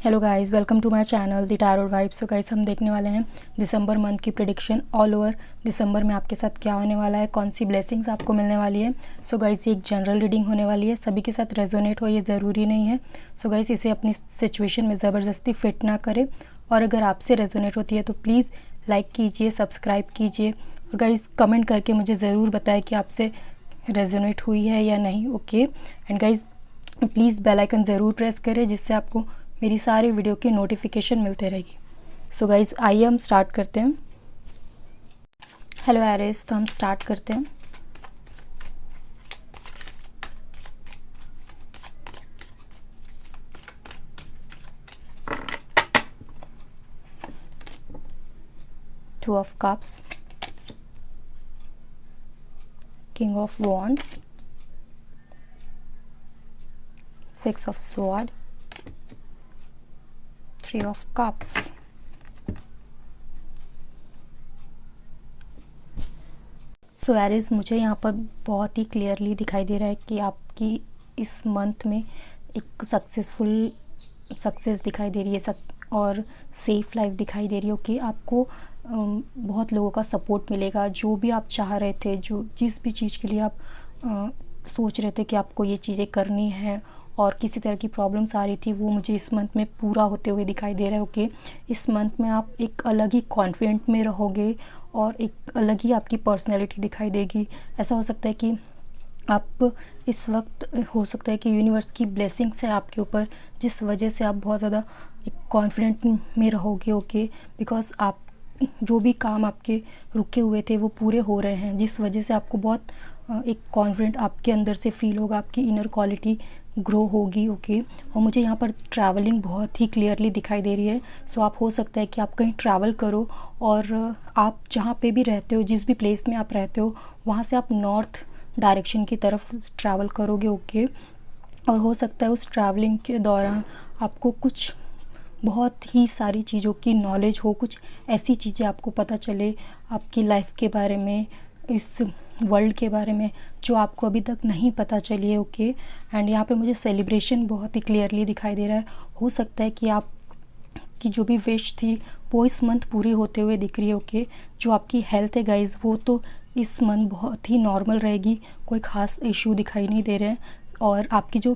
Hello guys, welcome to my channel the tarot vibes. So guys, हम देखने वाले हैं दिसंबर मंथ की प्रेडिक्शन ऑल ओवर। दिसंबर में आपके साथ क्या होने वाला है, कौन सी ब्लेसिंग्स आपको मिलने वाली है। सो गाइस, ये एक जनरल रीडिंग होने वाली है, सभी के साथ रेजोनेट हो ये ज़रूरी नहीं है। सो गाइस, इसे अपनी सिचुएशन में ज़बरदस्ती फिट ना करें, और अगर आपसे रेजोनेट होती है तो प्लीज़ लाइक कीजिए, सब्सक्राइब कीजिए, और गाइस कमेंट करके मुझे ज़रूर बताएं कि आपसे रेजोनेट हुई है या नहीं। Okay and guys, please bell icon ज़रूर प्रेस करें जिससे आपको मेरी सारी वीडियो की नोटिफिकेशन मिलते रहेगी। सो गाइज़, आइए हम स्टार्ट करते हैं। हेलो एरिस, तो हम स्टार्ट करते हैं। Two of cups, king of wands, six of sword, three of cups, so Aries, मुझे यहाँ पर बहुत ही क्लियरली दिखाई दे रहा है कि आपकी इस मंथ में एक सक्सेस दिखाई दे रही है, और सेफ लाइफ दिखाई दे रही है। कि आपको बहुत लोगों का सपोर्ट मिलेगा। जो भी आप चाह रहे थे, जो जिस भी चीज़ के लिए आप सोच रहे थे कि आपको ये चीज़ें करनी है और किसी तरह की प्रॉब्लम्स आ रही थी, वो मुझे इस मंथ में पूरा होते हुए दिखाई दे रहा है। ओके, इस मंथ में आप एक अलग ही कॉन्फिडेंट में रहोगे और एक अलग ही आपकी पर्सनैलिटी दिखाई देगी। ऐसा हो सकता है कि आप इस वक्त, हो सकता है कि यूनिवर्स की ब्लेसिंग्स है आपके ऊपर, जिस वजह से आप बहुत ज़्यादा एक कॉन्फिडेंट में रहोगे। ओके, बिकॉज आप जो भी काम आपके रुके हुए थे वो पूरे हो रहे हैं, जिस वजह से आपको बहुत एक कॉन्फिडेंट आपके अंदर से फील होगा, आपकी इनर क्वालिटी ग्रो होगी। ओके, और मुझे यहाँ पर ट्रैवलिंग बहुत ही क्लियरली दिखाई दे रही है। सो आप, हो सकता है कि आप कहीं ट्रैवल करो, और आप जहाँ पे भी रहते हो, जिस भी प्लेस में आप रहते हो, वहाँ से आप नॉर्थ डायरेक्शन की तरफ ट्रैवल करोगे। ओके, और हो सकता है उस ट्रैवलिंग के दौरान आपको कुछ बहुत ही सारी चीज़ों की नॉलेज हो, कुछ ऐसी चीज़ें आपको पता चले आपकी लाइफ के बारे में, इस वर्ल्ड के बारे में, जो आपको अभी तक नहीं पता चली है। ओके, एंड यहाँ पे मुझे सेलिब्रेशन बहुत ही क्लियरली दिखाई दे रहा है। हो सकता है कि आप की जो भी विश थी वो इस मंथ पूरी होते हुए दिख रही है। ओके, जो आपकी हेल्थ है गाइज, वो तो इस मंथ बहुत ही नॉर्मल रहेगी, कोई ख़ास इशू दिखाई नहीं दे रहे हैं। और आपकी जो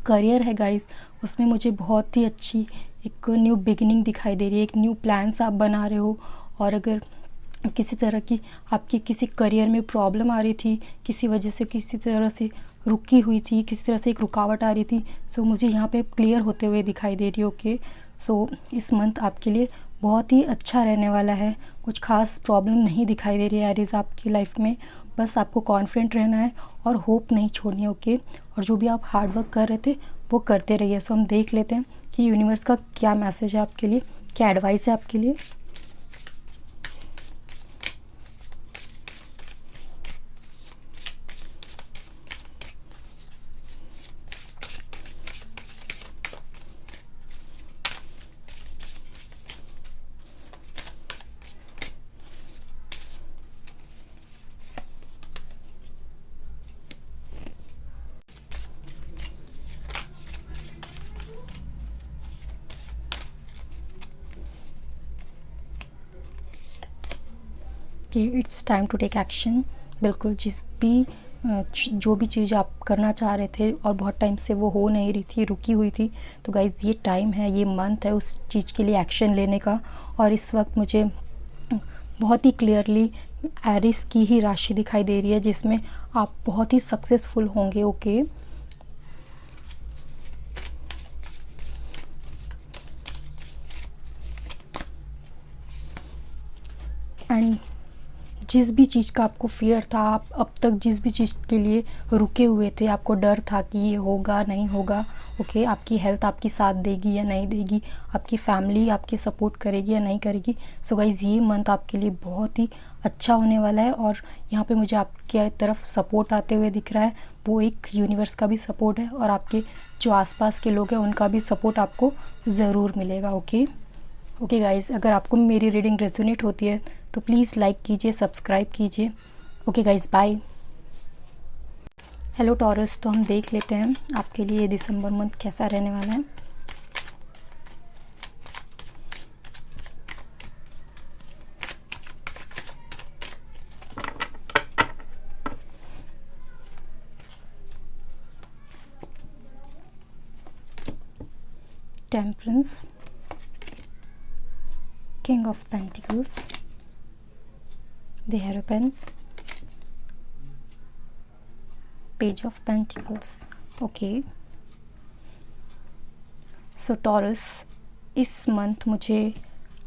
करियर है गाइज, उसमें मुझे बहुत ही अच्छी एक न्यू बिगिनिंग दिखाई दे रही है, एक न्यू प्लान्स आप बना रहे हो। और अगर किसी तरह की आपकी किसी करियर में प्रॉब्लम आ रही थी, किसी वजह से किसी तरह से रुकी हुई थी, किसी तरह से एक रुकावट आ रही थी, सो मुझे यहाँ पे क्लियर होते हुए दिखाई दे रही है। ओके, सो इस मंथ आपके लिए बहुत ही अच्छा रहने वाला है। कुछ खास प्रॉब्लम नहीं दिखाई दे रही है एरीज़ आपकी लाइफ में। बस आपको कॉन्फिडेंट रहना है और होप नहीं छोड़नी है। ओके, और जो भी आप हार्ड वर्क कर रहे थे वो करते रहिए। सो हम देख लेते हैं कि यूनिवर्स का क्या मैसेज है आपके लिए, क्या एडवाइस है आपके लिए। कि it's time to take action. बिल्कुल, जो भी चीज़ आप करना चाह रहे थे और बहुत टाइम से वो हो नहीं रही थी, रुकी हुई थी, तो गाइज़ ये टाइम है, ये मंथ है उस चीज़ के लिए एक्शन लेने का। और इस वक्त मुझे बहुत ही क्लियरली एरिस की ही राशि दिखाई दे रही है, जिसमें आप बहुत ही सक्सेसफुल होंगे। ओके, एंड जिस भी चीज़ का आपको फियर था, आप अब तक जिस भी चीज़ के लिए रुके हुए थे, आपको डर था कि ये होगा नहीं होगा। ओके, आपकी हेल्थ आपकी साथ देगी या नहीं देगी, आपकी फैमिली आपके सपोर्ट करेगी या नहीं करेगी। सो गाइज़, ये मंथ आपके लिए बहुत ही अच्छा होने वाला है। और यहाँ पे मुझे आपके तरफ सपोर्ट आते हुए दिख रहा है, वो एक यूनिवर्स का भी सपोर्ट है, और आपके जो आसपास के लोग हैं उनका भी सपोर्ट आपको ज़रूर मिलेगा। ओके गाइज़, अगर आपको मेरी रीडिंग रेजोनेट होती है तो प्लीज़ लाइक कीजिए, सब्सक्राइब कीजिए। Okay guys, bye. Hello Taurus, तो हम देख लेते हैं आपके लिए दिसंबर मंथ कैसा रहने वाला है। Temperance, king of pentacles, the hierophant, page of pentacles. Okay, so Taurus, इस मंथ मुझे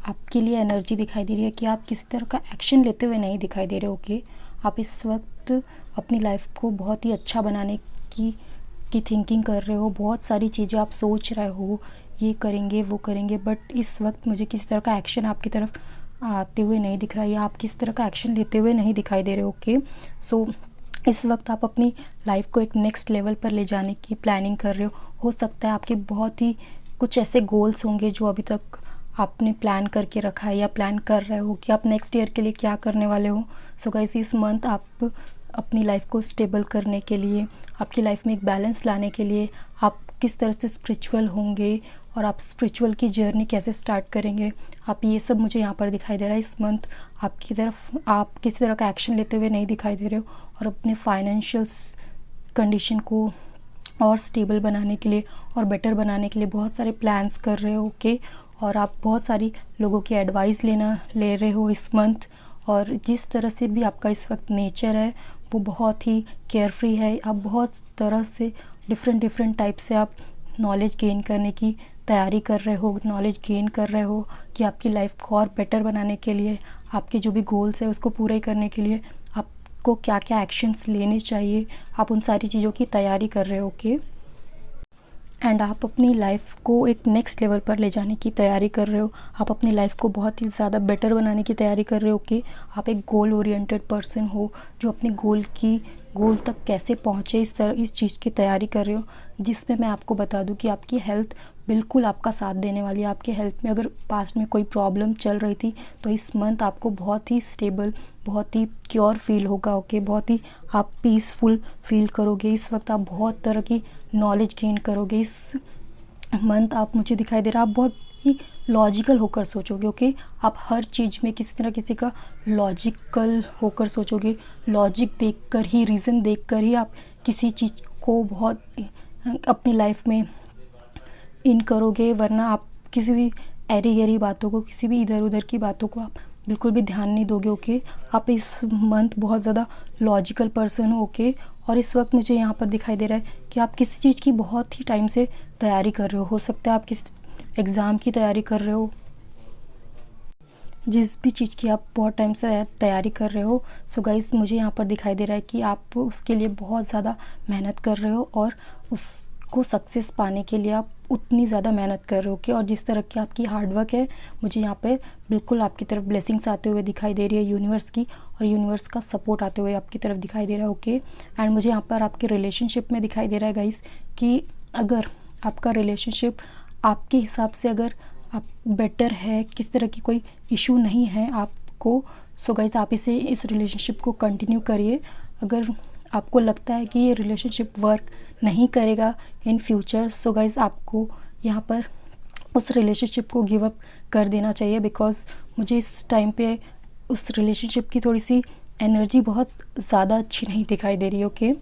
आपके लिए एनर्जी दिखाई दे रही है कि आप किसी तरह का एक्शन लेते हुए नहीं दिखाई दे रहे। ओके, आप इस वक्त अपनी लाइफ को बहुत ही अच्छा बनाने की थिंकिंग कर रहे हो, बहुत सारी चीज़ें आप सोच रहे हो, ये करेंगे वो करेंगे, बट इस वक्त मुझे किसी तरह का एक्शन आपकी तरफ आते हुए नहीं दिख रहा है या आप किसी तरह का एक्शन लेते हुए नहीं दिखाई दे रहे। ओके, सो इस वक्त आप अपनी लाइफ को एक नेक्स्ट लेवल पर ले जाने की प्लानिंग कर रहे हो सकता है आपके बहुत ही कुछ ऐसे गोल्स होंगे जो अभी तक आपने प्लान करके रखा है या प्लान कर रहे हो कि आप नेक्स्ट ईयर के लिए क्या करने वाले हो। सो गाइस, इस मंथ आप अपनी लाइफ को स्टेबल करने के लिए, आपकी लाइफ में एक बैलेंस लाने के लिए आप किस तरह से स्पिरिचुअल होंगे और आप स्पिरिचुअल की जर्नी कैसे स्टार्ट करेंगे, आप ये सब मुझे यहाँ पर दिखाई दे रहा है। इस मंथ आपकी तरफ आप किसी तरह का एक्शन लेते हुए नहीं दिखाई दे रहे हो और अपने फाइनेंशियल कंडीशन को और स्टेबल बनाने के लिए और बेटर बनाने के लिए बहुत सारे प्लान्स कर रहे हो। ओके, और आप बहुत सारी लोगों की एडवाइस ले रहे हो इस मंथ, और जिस तरह से भी आपका इस वक्त नेचर है वो बहुत ही केयरफ्री है। आप बहुत तरह से डिफरेंट टाइप से आप नॉलेज गेन करने की तैयारी कर रहे हो, नॉलेज गेन कर रहे हो कि आपकी लाइफ को और बेटर बनाने के लिए, आपके जो भी गोल्स है उसको पूरे करने के लिए आपको क्या क्या एक्शंस लेने चाहिए, आप उन सारी चीज़ों की तैयारी कर रहे हो। ओके, एंड आप अपनी लाइफ को एक नेक्स्ट लेवल पर ले जाने की तैयारी कर रहे हो, आप अपनी लाइफ को बहुत ही ज़्यादा बेटर बनाने की तैयारी कर रहे हो कि आप एक गोल ओरिएंटेड पर्सन हो जो अपने गोल तक कैसे पहुँचे इस चीज़ की तैयारी कर रहे हो, जिसमें मैं आपको बता दूं कि आपकी हेल्थ बिल्कुल आपका साथ देने वाली है। आपके हेल्थ में अगर पास्ट में कोई प्रॉब्लम चल रही थी तो इस मंथ आपको बहुत ही स्टेबल, बहुत ही क्योर फील होगा। ओके, बहुत ही आप पीसफुल फील करोगे। इस वक्त आप बहुत तरह की नॉलेज गेन करोगे। इस मंथ आप मुझे दिखाई दे रहा है आप बहुत ही लॉजिकल होकर सोचोगे। ओके, आप हर चीज़ में किसी का लॉजिकल होकर सोचोगे, लॉजिक देखकर ही, रीज़न देखकर ही आप किसी चीज़ को बहुत अपनी लाइफ में इन करोगे, वरना आप किसी भी ऐरी गैरी बातों को, किसी भी इधर उधर की बातों को आप बिल्कुल भी ध्यान नहीं दोगे। ओके, आप इस मंथ बहुत ज़्यादा लॉजिकल पर्सन हो। ओके, और इस वक्त मुझे यहाँ पर दिखाई दे रहा है कि आप किसी चीज़ की बहुत ही टाइम से तैयारी कर रहे हो सकता है आप किस एग्ज़ाम की तैयारी कर रहे हो, जिस भी चीज़ की आप बहुत टाइम से तैयारी कर रहे हो। सो गाइस, मुझे यहाँ पर दिखाई दे रहा है कि आप उसके लिए बहुत ज़्यादा मेहनत कर रहे हो और उसको सक्सेस पाने के लिए आप उतनी ज़्यादा मेहनत कर रहे हो कि, और जिस तरह की आपकी हार्डवर्क है मुझे यहाँ पे बिल्कुल आपकी तरफ ब्लेसिंग्स आते हुए दिखाई दे रही है यूनिवर्स की, और यूनिवर्स का सपोर्ट आते हुए आपकी तरफ दिखाई दे रहा है। ओके, एंड मुझे यहाँ पर आपके रिलेशनशिप में दिखाई दे रहा है गाइस कि अगर आपका रिलेशनशिप आपके हिसाब से अगर आप बेटर है, किस तरह की कोई इशू नहीं है आपको, सो गाइस आप इस रिलेशनशिप को कंटिन्यू करिए। अगर आपको लगता है कि ये रिलेशनशिप वर्क नहीं करेगा इन फ्यूचर, सो गाइस आपको यहाँ पर उस रिलेशनशिप को गिव अप कर देना चाहिए, बिकॉज मुझे इस टाइम पे उस रिलेशनशिप की थोड़ी सी एनर्जी बहुत ज़्यादा अच्छी नहीं दिखाई दे रही है। ओके,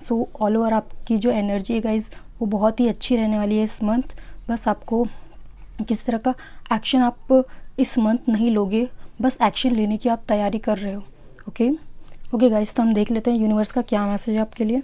सो ऑल ओवर आपकी जो एनर्जी है गाइस वो बहुत ही अच्छी रहने वाली है इस मंथ। बस आपको किस तरह का एक्शन आप इस मंथ नहीं लोगे, बस एक्शन लेने की आप तैयारी कर रहे हो। ओके गाइस, तो हम देख लेते हैं यूनिवर्स का क्या मैसेज है आपके लिए।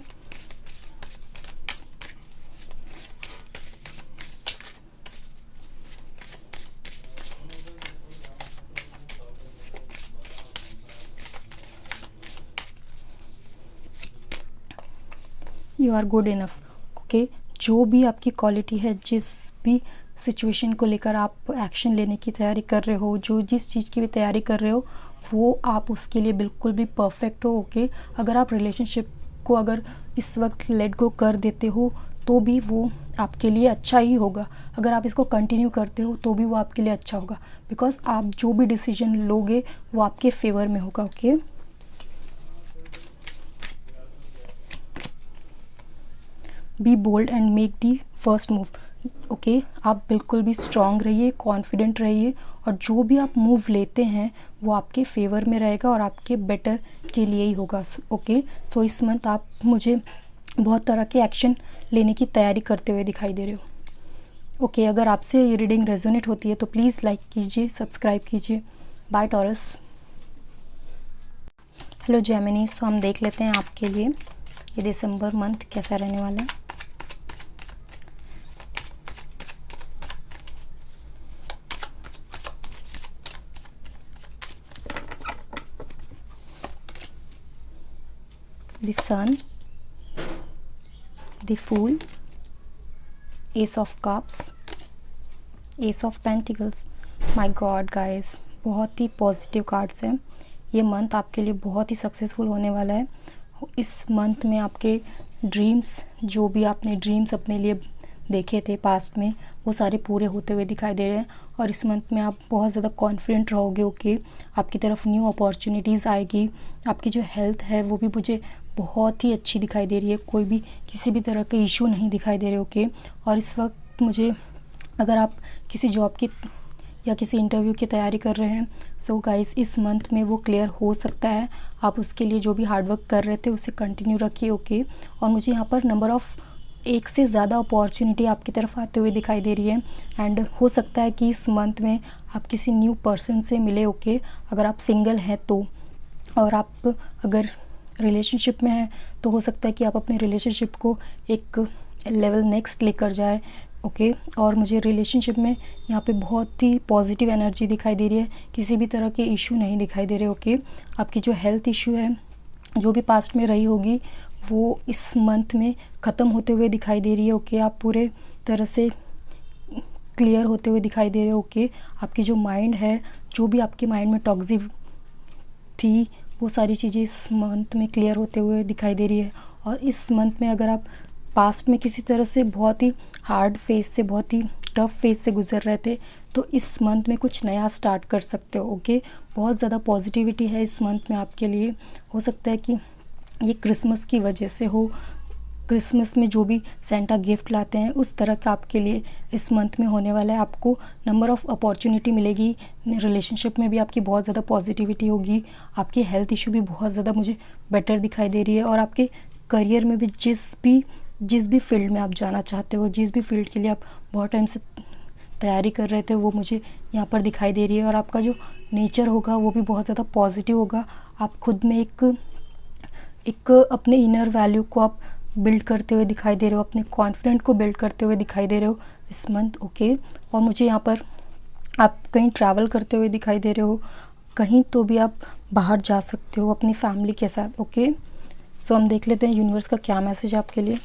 You are good enough. Okay, जो भी आपकी क्वालिटी है, जिस भी सिचुएशन को लेकर आप एक्शन लेने की तैयारी कर रहे हो, जो जिस चीज़ की भी तैयारी कर रहे हो, वो आप उसके लिए बिल्कुल भी परफेक्ट हो। ओके, अगर आप रिलेशनशिप को अगर इस वक्त लेट गो कर देते हो तो भी वो आपके लिए अच्छा ही होगा। अगर आप इसको कंटिन्यू करते हो तो भी वो आपके लिए अच्छा होगा, बिकॉज आप जो भी डिसीजन लोगे वो आपके फेवर में होगा। Okay, be bold and make the first move. Okay, आप बिल्कुल भी स्ट्रांग रहिए, कॉन्फिडेंट रहिए, और जो भी आप मूव लेते हैं वो आपके फेवर में रहेगा और आपके बेटर के लिए ही होगा। ओके, सो इस मंथ आप मुझे बहुत तरह के एक्शन लेने की तैयारी करते हुए दिखाई दे रहे हो। ओके, अगर आपसे ये रीडिंग रेजोनेट होती है तो प्लीज़ लाइक कीजिए, सब्सक्राइब कीजिए। Bye Taurus. Hello Gemini, so हम देख लेते हैं आपके लिए ये दिसंबर मंथ कैसा रहने वाला है। The sun, the fool, ace of cups, ace of pentacles. My god guys, बहुत ही पॉजिटिव कार्ड्स हैं। ये मंथ आपके लिए बहुत ही सक्सेसफुल होने वाला है। इस मंथ में आपके ड्रीम्स, जो भी आपने ड्रीम्स अपने लिए देखे थे पास्ट में, वो सारे पूरे होते हुए दिखाई दे रहे हैं। और इस मंथ में आप बहुत ज़्यादा कॉन्फिडेंट रहोगे। ओके, आपकी तरफ न्यू अपॉर्चुनिटीज़ आएगी। आपकी जो हेल्थ है वो भी मुझे बहुत ही अच्छी दिखाई दे रही है। कोई भी किसी भी तरह के इशू नहीं दिखाई दे रहे। ओके, और इस वक्त मुझे, अगर आप किसी जॉब की या किसी इंटरव्यू की तैयारी कर रहे हैं, सो गाइस इस मंथ में वो क्लियर हो सकता है। आप उसके लिए जो भी हार्डवर्क कर रहे थे उसे कंटिन्यू रखिए। ओके, और मुझे यहाँ पर नंबर ऑफ़ एक से ज़्यादा अपॉर्चुनिटी आपकी तरफ आते हुए दिखाई दे रही है। एंड हो सकता है कि इस मंथ में आप किसी न्यू पर्सन से मिले। ओके, अगर आप सिंगल हैं तो, और आप अगर रिलेशनशिप में हैं तो हो सकता है कि आप अपने रिलेशनशिप को एक लेवल नेक्स्ट लेकर जाए। ओके, और मुझे रिलेशनशिप में यहाँ पे बहुत ही पॉजिटिव एनर्जी दिखाई दे रही है। किसी भी तरह के इशू नहीं दिखाई दे रहे। ओके, आपकी जो हेल्थ इशू है, जो भी पास्ट में रही होगी, वो इस मंथ में ख़त्म होते हुए दिखाई दे रही है। ओके, आप पूरे तरह से क्लियर होते हुए दिखाई दे रहे हो। ओके, आपकी जो माइंड है, जो भी आपके माइंड में टॉक्सिक थी, वो सारी चीज़ें इस मंथ में क्लियर होते हुए दिखाई दे रही है। और इस मंथ में अगर आप पास्ट में किसी तरह से बहुत ही हार्ड फेज से, बहुत ही टफ फेज से गुजर रहे थे, तो इस मंथ में कुछ नया स्टार्ट कर सकते हो। ओके, बहुत ज़्यादा पॉजिटिविटी है इस मंथ में आपके लिए। हो सकता है कि ये क्रिसमस की वजह से हो। क्रिसमस में जो भी सेंटा गिफ्ट लाते हैं, उस तरह का आपके लिए इस मंथ में होने वाला है। आपको नंबर ऑफ़ अपॉर्चुनिटी मिलेगी। रिलेशनशिप में भी आपकी बहुत ज़्यादा पॉजिटिविटी होगी। आपकी हेल्थ इशू भी बहुत ज़्यादा मुझे बेटर दिखाई दे रही है। और आपके करियर में भी जिस भी फील्ड में आप जाना चाहते हो, जिस भी फील्ड के लिए आप बहुत टाइम से तैयारी कर रहे थे, वो मुझे यहाँ पर दिखाई दे रही है। और आपका जो नेचर होगा वो भी बहुत ज़्यादा पॉजिटिव होगा। आप खुद में एक अपने इनर वैल्यू को आप बिल्ड करते हुए दिखाई दे रहे हो, अपने कॉन्फिडेंट को बिल्ड करते हुए दिखाई दे रहे हो इस मंथ। ओके, और मुझे यहाँ पर आप कहीं ट्रैवल करते हुए दिखाई दे रहे हो, कहीं तो भी आप बाहर जा सकते हो अपनी फैमिली के साथ। ओके, सो हम देख लेते हैं यूनिवर्स का क्या मैसेज है आपके लिए।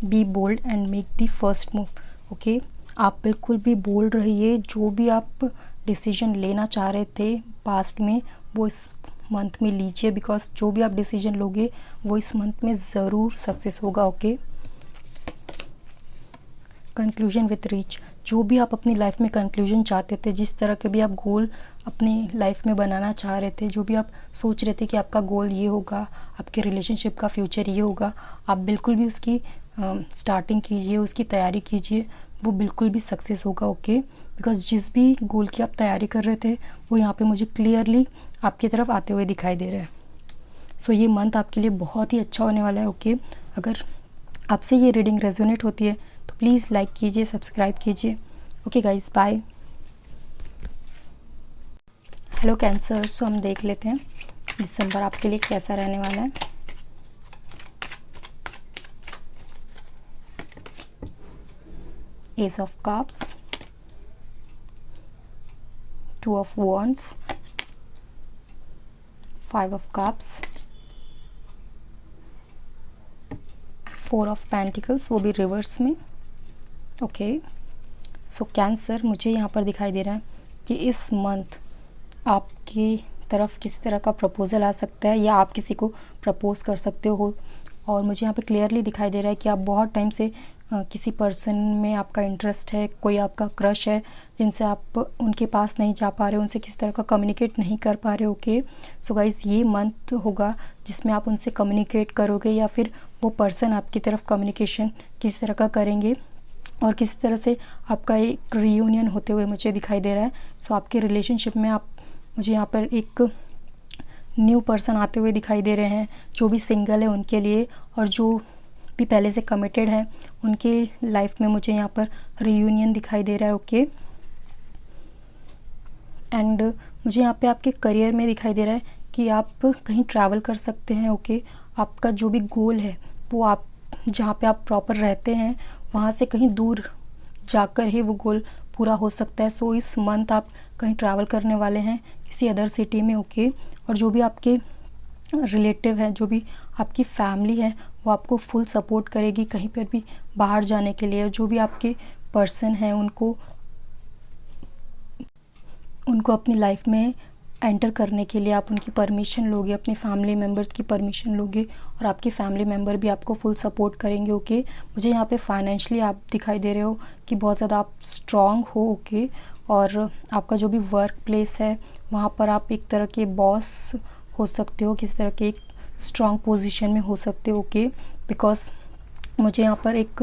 Be bold and make the first move. Okay, आप बिल्कुल भी बोल्ड रहिए। जो भी आप डिसीजन लेना चाह रहे थे पास्ट में, वो इस मंथ में लीजिए। बिकॉज जो भी आप डिसीजन लोगे वो इस मंथ में ज़रूर सक्सेस होगा। Okay, conclusion with reach. जो भी आप अपनी लाइफ में कंक्लूजन चाहते थे, जिस तरह के भी आप गोल अपनी लाइफ में बनाना चाह रहे थे, जो भी आप सोच रहे थे कि आपका गोल ये होगा, आपके रिलेशनशिप का फ्यूचर ये होगा, आप बिल्कुल भी उसकी स्टार्टिंग कीजिए, उसकी तैयारी कीजिए। वो बिल्कुल भी सक्सेस होगा। ओके, बिकॉज जिस भी गोल की आप तैयारी कर रहे थे वो यहाँ पे मुझे क्लियरली आपकी तरफ आते हुए दिखाई दे रहे हैं। सो ये मंथ आपके लिए बहुत ही अच्छा होने वाला है। ओके, अगर आपसे ये रीडिंग रेजोनेट होती है तो प्लीज़ लाइक कीजिए, सब्सक्राइब कीजिए। Okay guys, bye. Hello Cancer, so हम देख लेते हैं दिसंबर आपके लिए कैसा रहने वाला है। S of cups, two of wands, five of cups, four of pentacles, वो भी रिवर्स में। ओके, सो कैंसर, मुझे यहाँ पर दिखाई दे रहा है कि इस मंथ आपकी तरफ किसी तरह का प्रपोज़ल आ सकता है, या आप किसी को प्रपोज़ कर सकते हो। और मुझे यहाँ पे क्लियरली दिखाई दे रहा है कि आप बहुत टाइम से किसी पर्सन में आपका इंटरेस्ट है, कोई आपका क्रश है जिनसे आप उनके पास नहीं जा पा रहे हो, उनसे किसी तरह का कम्युनिकेट नहीं कर पा रहे हो। ओके, सो गाइस ये मंथ होगा जिसमें आप उनसे कम्युनिकेट करोगे या फिर वो पर्सन आपकी तरफ कम्युनिकेशन किसी तरह का करेंगे और किसी तरह से आपका एक रीयूनियन होते हुए मुझे दिखाई दे रहा है। सो आपके रिलेशनशिप में आप मुझे यहाँ पर एक न्यू पर्सन आते हुए दिखाई दे रहे हैं, जो भी सिंगल है उनके लिए, और जो भी पहले से कमिटेड है उनके लाइफ में मुझे यहाँ पर रीयूनियन दिखाई दे रहा है। ओके, एंड मुझे यहाँ पे आपके करियर में दिखाई दे रहा है कि आप कहीं ट्रैवल कर सकते हैं। ओके, आपका जो भी गोल है वो आप जहाँ पे आप प्रॉपर रहते हैं वहाँ से कहीं दूर जाकर ही वो गोल पूरा हो सकता है। सो इस मंथ आप कहीं ट्रैवल करने वाले हैं किसी अदर सिटी में। ओके, और जो भी आपके रिलेटिव है, जो भी आपकी फैमिली है, वो आपको फुल सपोर्ट करेगी कहीं पर भी बाहर जाने के लिए। जो भी आपके पर्सन हैं उनको अपनी लाइफ में एंटर करने के लिए आप उनकी परमिशन लोगे, अपनी फैमिली मेम्बर्स की परमिशन लोगे और आपके फैमिली मेम्बर भी आपको फुल सपोर्ट करेंगे। ओके, मुझे यहाँ पे फाइनेंशियली आप दिखाई दे रहे हो कि बहुत ज़्यादा आप स्ट्रॉन्ग हो। ओके, और आपका जो भी वर्क प्लेस है वहाँ पर आप एक तरह के बॉस हो सकते हो, किसी तरह के एक स्ट्रॉन्ग पोजीशन में हो सकते हो। ओके, बिकॉज मुझे यहाँ पर एक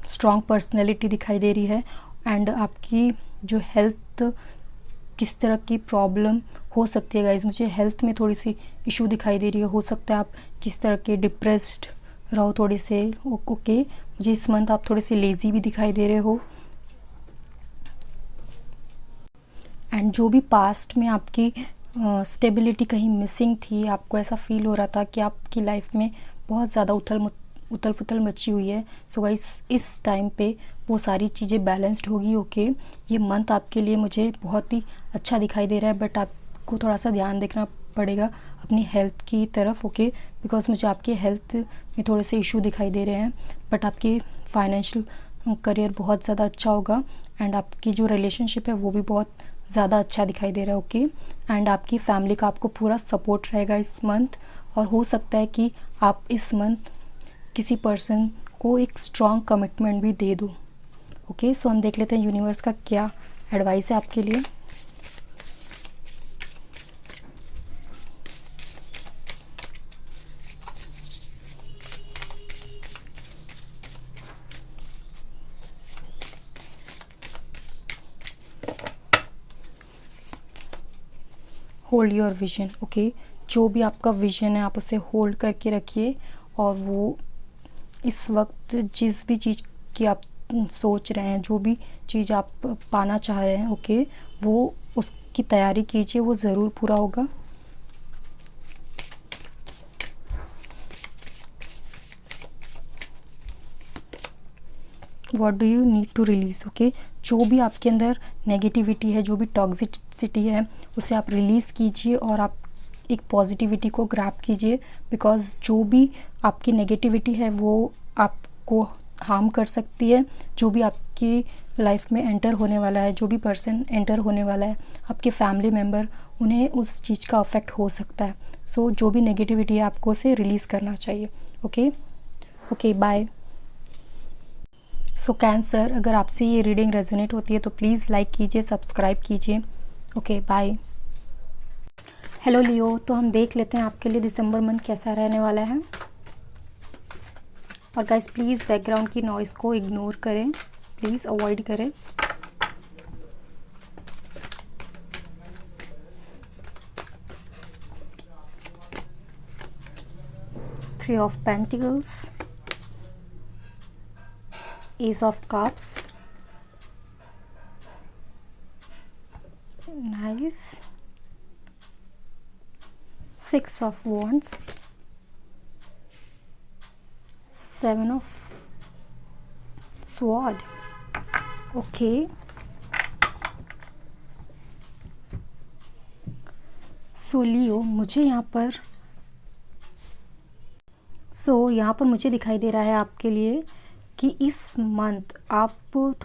स्ट्रॉन्ग पर्सनैलिटी दिखाई दे रही है। एंड आपकी जो हेल्थ, किस तरह की प्रॉब्लम हो सकती है गाइज, मुझे हेल्थ में थोड़ी सी इशू दिखाई दे रही है। हो सकता है आप किस तरह के डिप्रेस्ड रहो थोड़े से। ओके, मुझे इस मंथ आप थोड़े से लेज़ी भी दिखाई दे रहे हो। एंड जो भी पास्ट में आपकी स्टेबिलिटी कहीं मिसिंग थी, आपको ऐसा फील हो रहा था कि आपकी लाइफ में बहुत ज़्यादा उथल पुथल मची हुई है। सो गाइस इस टाइम पे वो सारी चीज़ें बैलेंस्ड होगी। ओके, ये मंथ आपके लिए मुझे बहुत ही अच्छा दिखाई दे रहा है, बट आपको थोड़ा सा ध्यान देखना पड़ेगा अपनी हेल्थ की तरफ। ओके, बिकॉज मुझे आपके हेल्थ में थोड़े से इशू दिखाई दे रहे हैं, बट आपकी फाइनेंशियल करियर बहुत ज़्यादा अच्छा होगा एंड आपकी जो रिलेशनशिप है वो भी बहुत ज़्यादा अच्छा दिखाई दे रहा है। ओके, एंड आपकी फैमिली का आपको पूरा सपोर्ट रहेगा इस मंथ, और हो सकता है कि आप इस मंथ किसी पर्सन को एक स्ट्रॉन्ग कमिटमेंट भी दे दो। ओके, सो हम देख लेते हैं यूनिवर्स का क्या एडवाइस है आपके लिए। Hold your vision. ओके, जो भी आपका विजन है आप उसे होल्ड करके रखिए, और वो इस वक्त जिस भी चीज़ की आप सोच रहे हैं, जो भी चीज़ आप पाना चाह रहे हैं, ओके, वो उसकी तैयारी कीजिए, वो ज़रूर पूरा होगा। What do you need to release. Okay, जो भी आपके अंदर नेगेटिविटी है, जो भी टॉक्सिसिटी है, उसे आप रिलीज़ कीजिए और आप एक पॉजिटिविटी को ग्रैब कीजिए। बिकॉज जो भी आपकी नेगेटिविटी है वो आपको हार्म कर सकती है। जो भी आपकी लाइफ में एंटर होने वाला है, जो भी पर्सन एंटर होने वाला है, आपके फैमिली मेम्बर, उन्हें उस चीज़ का अफेक्ट हो सकता है। सो जो भी नेगेटिविटी है आपको उसे रिलीज़ करना चाहिए। Okay, bye. सो कैंसर, अगर आपसे ये रीडिंग रेजोनेट होती है तो प्लीज़ लाइक कीजिए, सब्सक्राइब कीजिए। Okay, bye. हेलो लियो, तो हम देख लेते हैं आपके लिए दिसंबर मंथ कैसा रहने वाला है। और गाइस प्लीज़ बैकग्राउंड की नॉइज़ को इग्नोर करें, प्लीज़ अवॉइड करें। Three of pentacles, ace of cups, nice, six of wands, seven of sword. Okay, so Leo, मुझे यहाँ पर मुझे दिखाई दे रहा है आपके लिए कि इस मंथ आप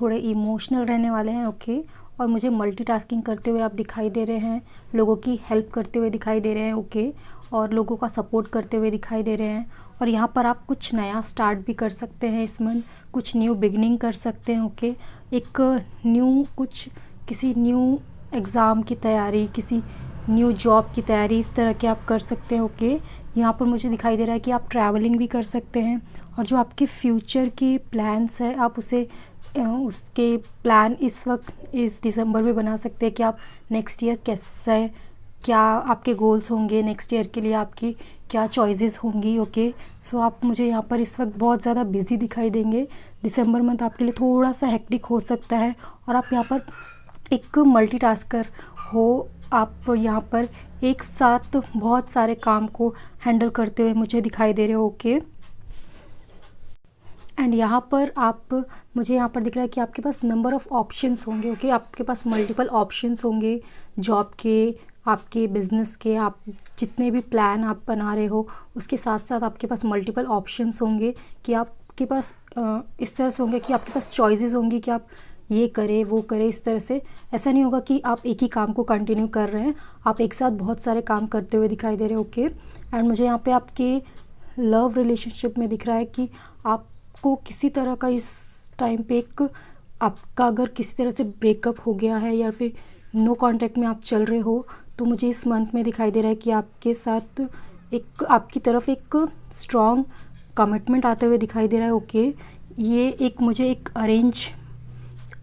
थोड़े इमोशनल रहने वाले हैं। ओके, और मुझे मल्टीटास्किंग करते हुए आप दिखाई दे रहे हैं, लोगों की हेल्प करते हुए दिखाई दे रहे हैं। ओके, और लोगों का सपोर्ट करते हुए दिखाई दे रहे हैं। और यहाँ पर आप कुछ नया स्टार्ट भी कर सकते हैं इस मंथ, कुछ न्यू बिगनिंग कर सकते हैं। ओके, एक न्यू कुछ किसी न्यू एग्ज़ाम की तैयारी, किसी न्यू जॉब की तैयारी, इस तरह के आप कर सकते हैं। ओके, यहाँ पर मुझे दिखाई दे रहा है कि आप ट्रैवलिंग भी कर सकते हैं। और जो आपके फ्यूचर की प्लान्स है आप उसके प्लान इस वक्त इस दिसंबर में बना सकते हैं कि आप नेक्स्ट ईयर कैसे, क्या आपके गोल्स होंगे नेक्स्ट ईयर के लिए, आपकी क्या चॉइसेस होंगी। ओके, सो आप मुझे यहाँ पर इस वक्त बहुत ज़्यादा बिजी दिखाई देंगे। दिसंबर मंथ आपके लिए थोड़ा सा हेक्टिक हो सकता है और आप यहाँ पर एक मल्टीटास्कर हो। आप यहाँ पर एक साथ बहुत सारे काम को हैंडल करते हुए मुझे दिखाई दे रहे हो। ओके, एंड यहाँ पर मुझे यहाँ पर दिख रहा है कि आपके पास नंबर ऑफ़ ऑप्शंस होंगे। ओके, आपके पास मल्टीपल ऑप्शंस होंगे जॉब के, आपके बिज़नेस के, आप जितने भी प्लान आप बना रहे हो उसके साथ साथ आपके पास मल्टीपल ऑप्शंस होंगे कि आपके पास इस तरह से होंगे कि आपके पास चॉइसेस होंगी कि आप ये करें वो करें। इस तरह से ऐसा नहीं होगा कि आप एक ही काम को कंटिन्यू कर रहे हैं, आप एक साथ बहुत सारे काम करते हुए दिखाई दे रहे हो। ओके, एंड मुझे यहाँ पे आपके लव रिलेशनशिप में दिख रहा है कि आपको किसी तरह का इस टाइम पे आपका अगर किसी तरह से ब्रेकअप हो गया है या फिर नो कांटेक्ट में आप चल रहे हो, तो मुझे इस मंथ में दिखाई दे रहा है कि आपके साथ आपकी तरफ एक स्ट्रॉन्ग कमिटमेंट आते हुए दिखाई दे रहा है। ओके, ये मुझे एक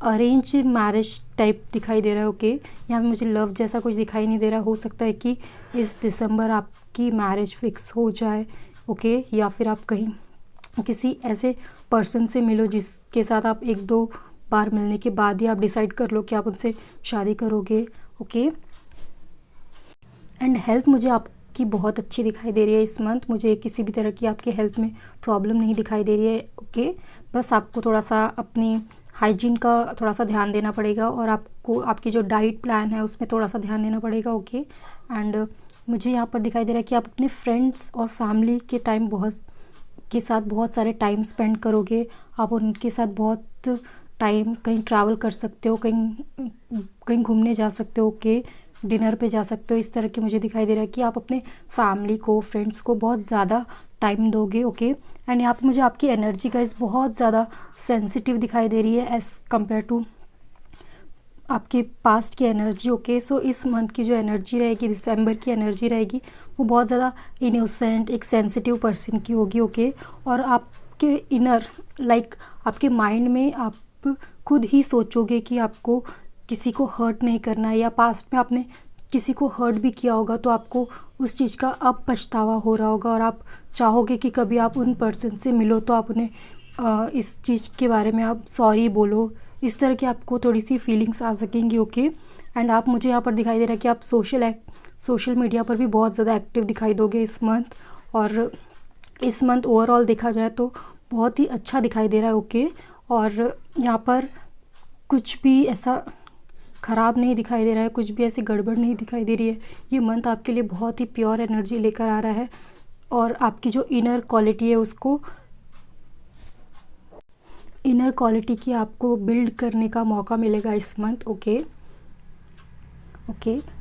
अरेंज मैरिज टाइप दिखाई दे रहा है। ओके, यहाँ पे मुझे लव जैसा कुछ दिखाई नहीं दे रहा। हो सकता है कि इस दिसंबर आपकी मैरिज फिक्स हो जाए। ओके, या फिर आप कहीं किसी ऐसे पर्सन से मिलो जिसके साथ आप एक दो बार मिलने के बाद ही आप डिसाइड कर लो कि आप उनसे शादी करोगे। ओके, एंड हेल्थ मुझे आपकी बहुत अच्छी दिखाई दे रही है इस मंथ, मुझे किसी भी तरह की आपके हेल्थ में प्रॉब्लम नहीं दिखाई दे रही है। ओके, बस आपको थोड़ा सा अपनी हाइजीन का थोड़ा सा ध्यान देना पड़ेगा और आपको आपकी जो डाइट प्लान है उसमें थोड़ा सा ध्यान देना पड़ेगा। ओके, एंड मुझे यहाँ पर दिखाई दे रहा है कि आप अपने फ्रेंड्स और फैमिली के साथ बहुत सारे टाइम स्पेंड करोगे। आप उनके साथ बहुत टाइम कहीं ट्रैवल कर सकते हो, कहीं घूमने जा सकते हो। ओके, डिनर पे जा सकते हो। इस तरह के मुझे दिखाई दे रहा है कि आप अपने फैमिली को, फ्रेंड्स को बहुत ज़्यादा टाइम दोगे। ओके, एंड यहाँ पे मुझे आपकी एनर्जी गाइस बहुत ज़्यादा सेंसिटिव दिखाई दे रही है एज़ कम्पेयर टू आपके पास्ट की एनर्जी। ओके, सो इस मंथ की जो एनर्जी रहेगी, दिसंबर की एनर्जी रहेगी, वो बहुत ज़्यादा इनोसेंट, एक सेंसिटिव पर्सन की होगी। ओके, और आपके इनर आपके माइंड में आप खुद ही सोचोगे कि आपको किसी को हर्ट नहीं करना है, या पास्ट में आपने किसी को हर्ट भी किया होगा तो आपको उस चीज़ का अब पछतावा हो रहा होगा और आप चाहोगे कि कभी आप उन पर्सन से मिलो तो आप उन्हें इस चीज़ के बारे में आप सॉरी बोलो। इस तरह की आपको थोड़ी सी फीलिंग्स आ सकेंगी। ओके, एंड आप मुझे यहाँ पर दिखाई दे रहा है कि आप सोशल मीडिया पर भी बहुत ज़्यादा एक्टिव दिखाई दोगे इस मंथ, और इस मंथ ओवरऑल देखा जाए तो बहुत ही अच्छा दिखाई दे रहा है। ओके, और यहाँ पर कुछ भी ऐसा ख़राब नहीं दिखाई दे रहा है, कुछ भी ऐसी गड़बड़ नहीं दिखाई दे रही है। ये मंथ आपके लिए बहुत ही प्योर एनर्जी लेकर आ रहा है और आपकी जो इनर क्वालिटी है उसको, इनर क्वालिटी की आपको बिल्ड करने का मौका मिलेगा इस मंथ। ओके,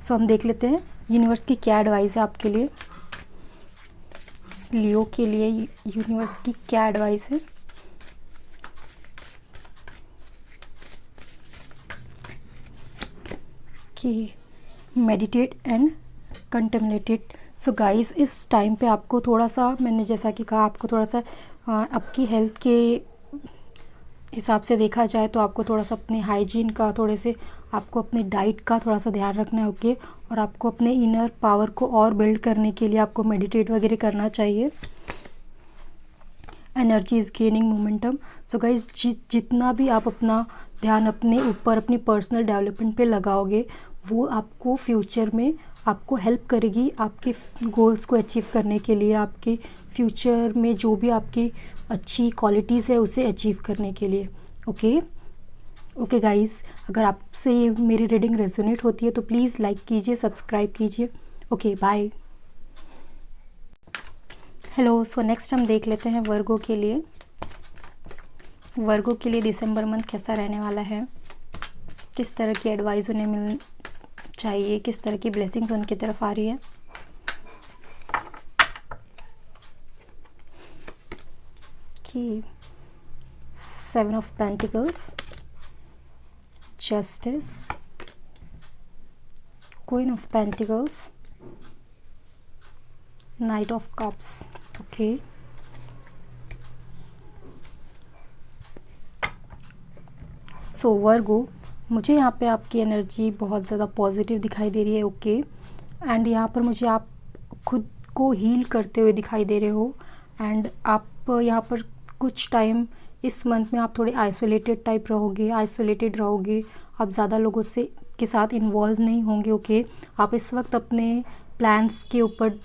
सो हम देख लेते हैं यूनिवर्स की क्या एडवाइस है आपके लिए, लियो के लिए यूनिवर्स की क्या एडवाइस है। कि meditate and contemplated. So guys, इस टाइम पे आपको थोड़ा सा, मैंने जैसा कि कहा, आपको थोड़ा सा आपकी हेल्थ के हिसाब से देखा जाए तो आपको थोड़ा सा अपने हाइजीन का, थोड़े से आपको अपने डाइट का थोड़ा सा ध्यान रखना है। ओके, और आपको अपने इनर पावर को और बिल्ड करने के लिए आपको मेडिटेट वगैरह करना चाहिए। Energy is gaining momentum. So guys, जितना भी आप अपना ध्यान अपने ऊपर, अपनी पर्सनल डेवलपमेंट पे लगाओगे, वो आपको फ्यूचर में आपको हेल्प करेगी आपके गोल्स को अचीव करने के लिए, आपके फ्यूचर में जो भी आपकी अच्छी क्वालिटीज़ है उसे अचीव करने के लिए। ओके गाइस, अगर आपसे ये मेरी रीडिंग रेजोनेट होती है तो प्लीज़ लाइक कीजिए, सब्सक्राइब कीजिए। Okay, bye. Hello, so next हम देख लेते हैं वर्गो के लिए। वर्गो के लिए दिसंबर मंथ कैसा रहने वाला है, किस तरह की एडवाइस उन्हें मिल चाहिए, किस तरह की ब्लेसिंग्स उनकी तरफ आ रही है। कि 7 of Pentacles, Justice, Queen of Pentacles, Knight of Cups. Okay, so Virgo, मुझे यहाँ पे आपकी एनर्जी बहुत ज़्यादा पॉजिटिव दिखाई दे रही है। ओके, एंड यहाँ पर मुझे आप खुद को हील करते हुए दिखाई दे रहे हो। एंड आप यहाँ पर कुछ टाइम इस मंथ में आप थोड़े आइसोलेटेड टाइप रहोगे, आइसोलेटेड रहोगे, आप ज़्यादा लोगों से के साथ इन्वॉल्व नहीं होंगे। ओके, आप इस वक्त अपने प्लान्स के ऊपर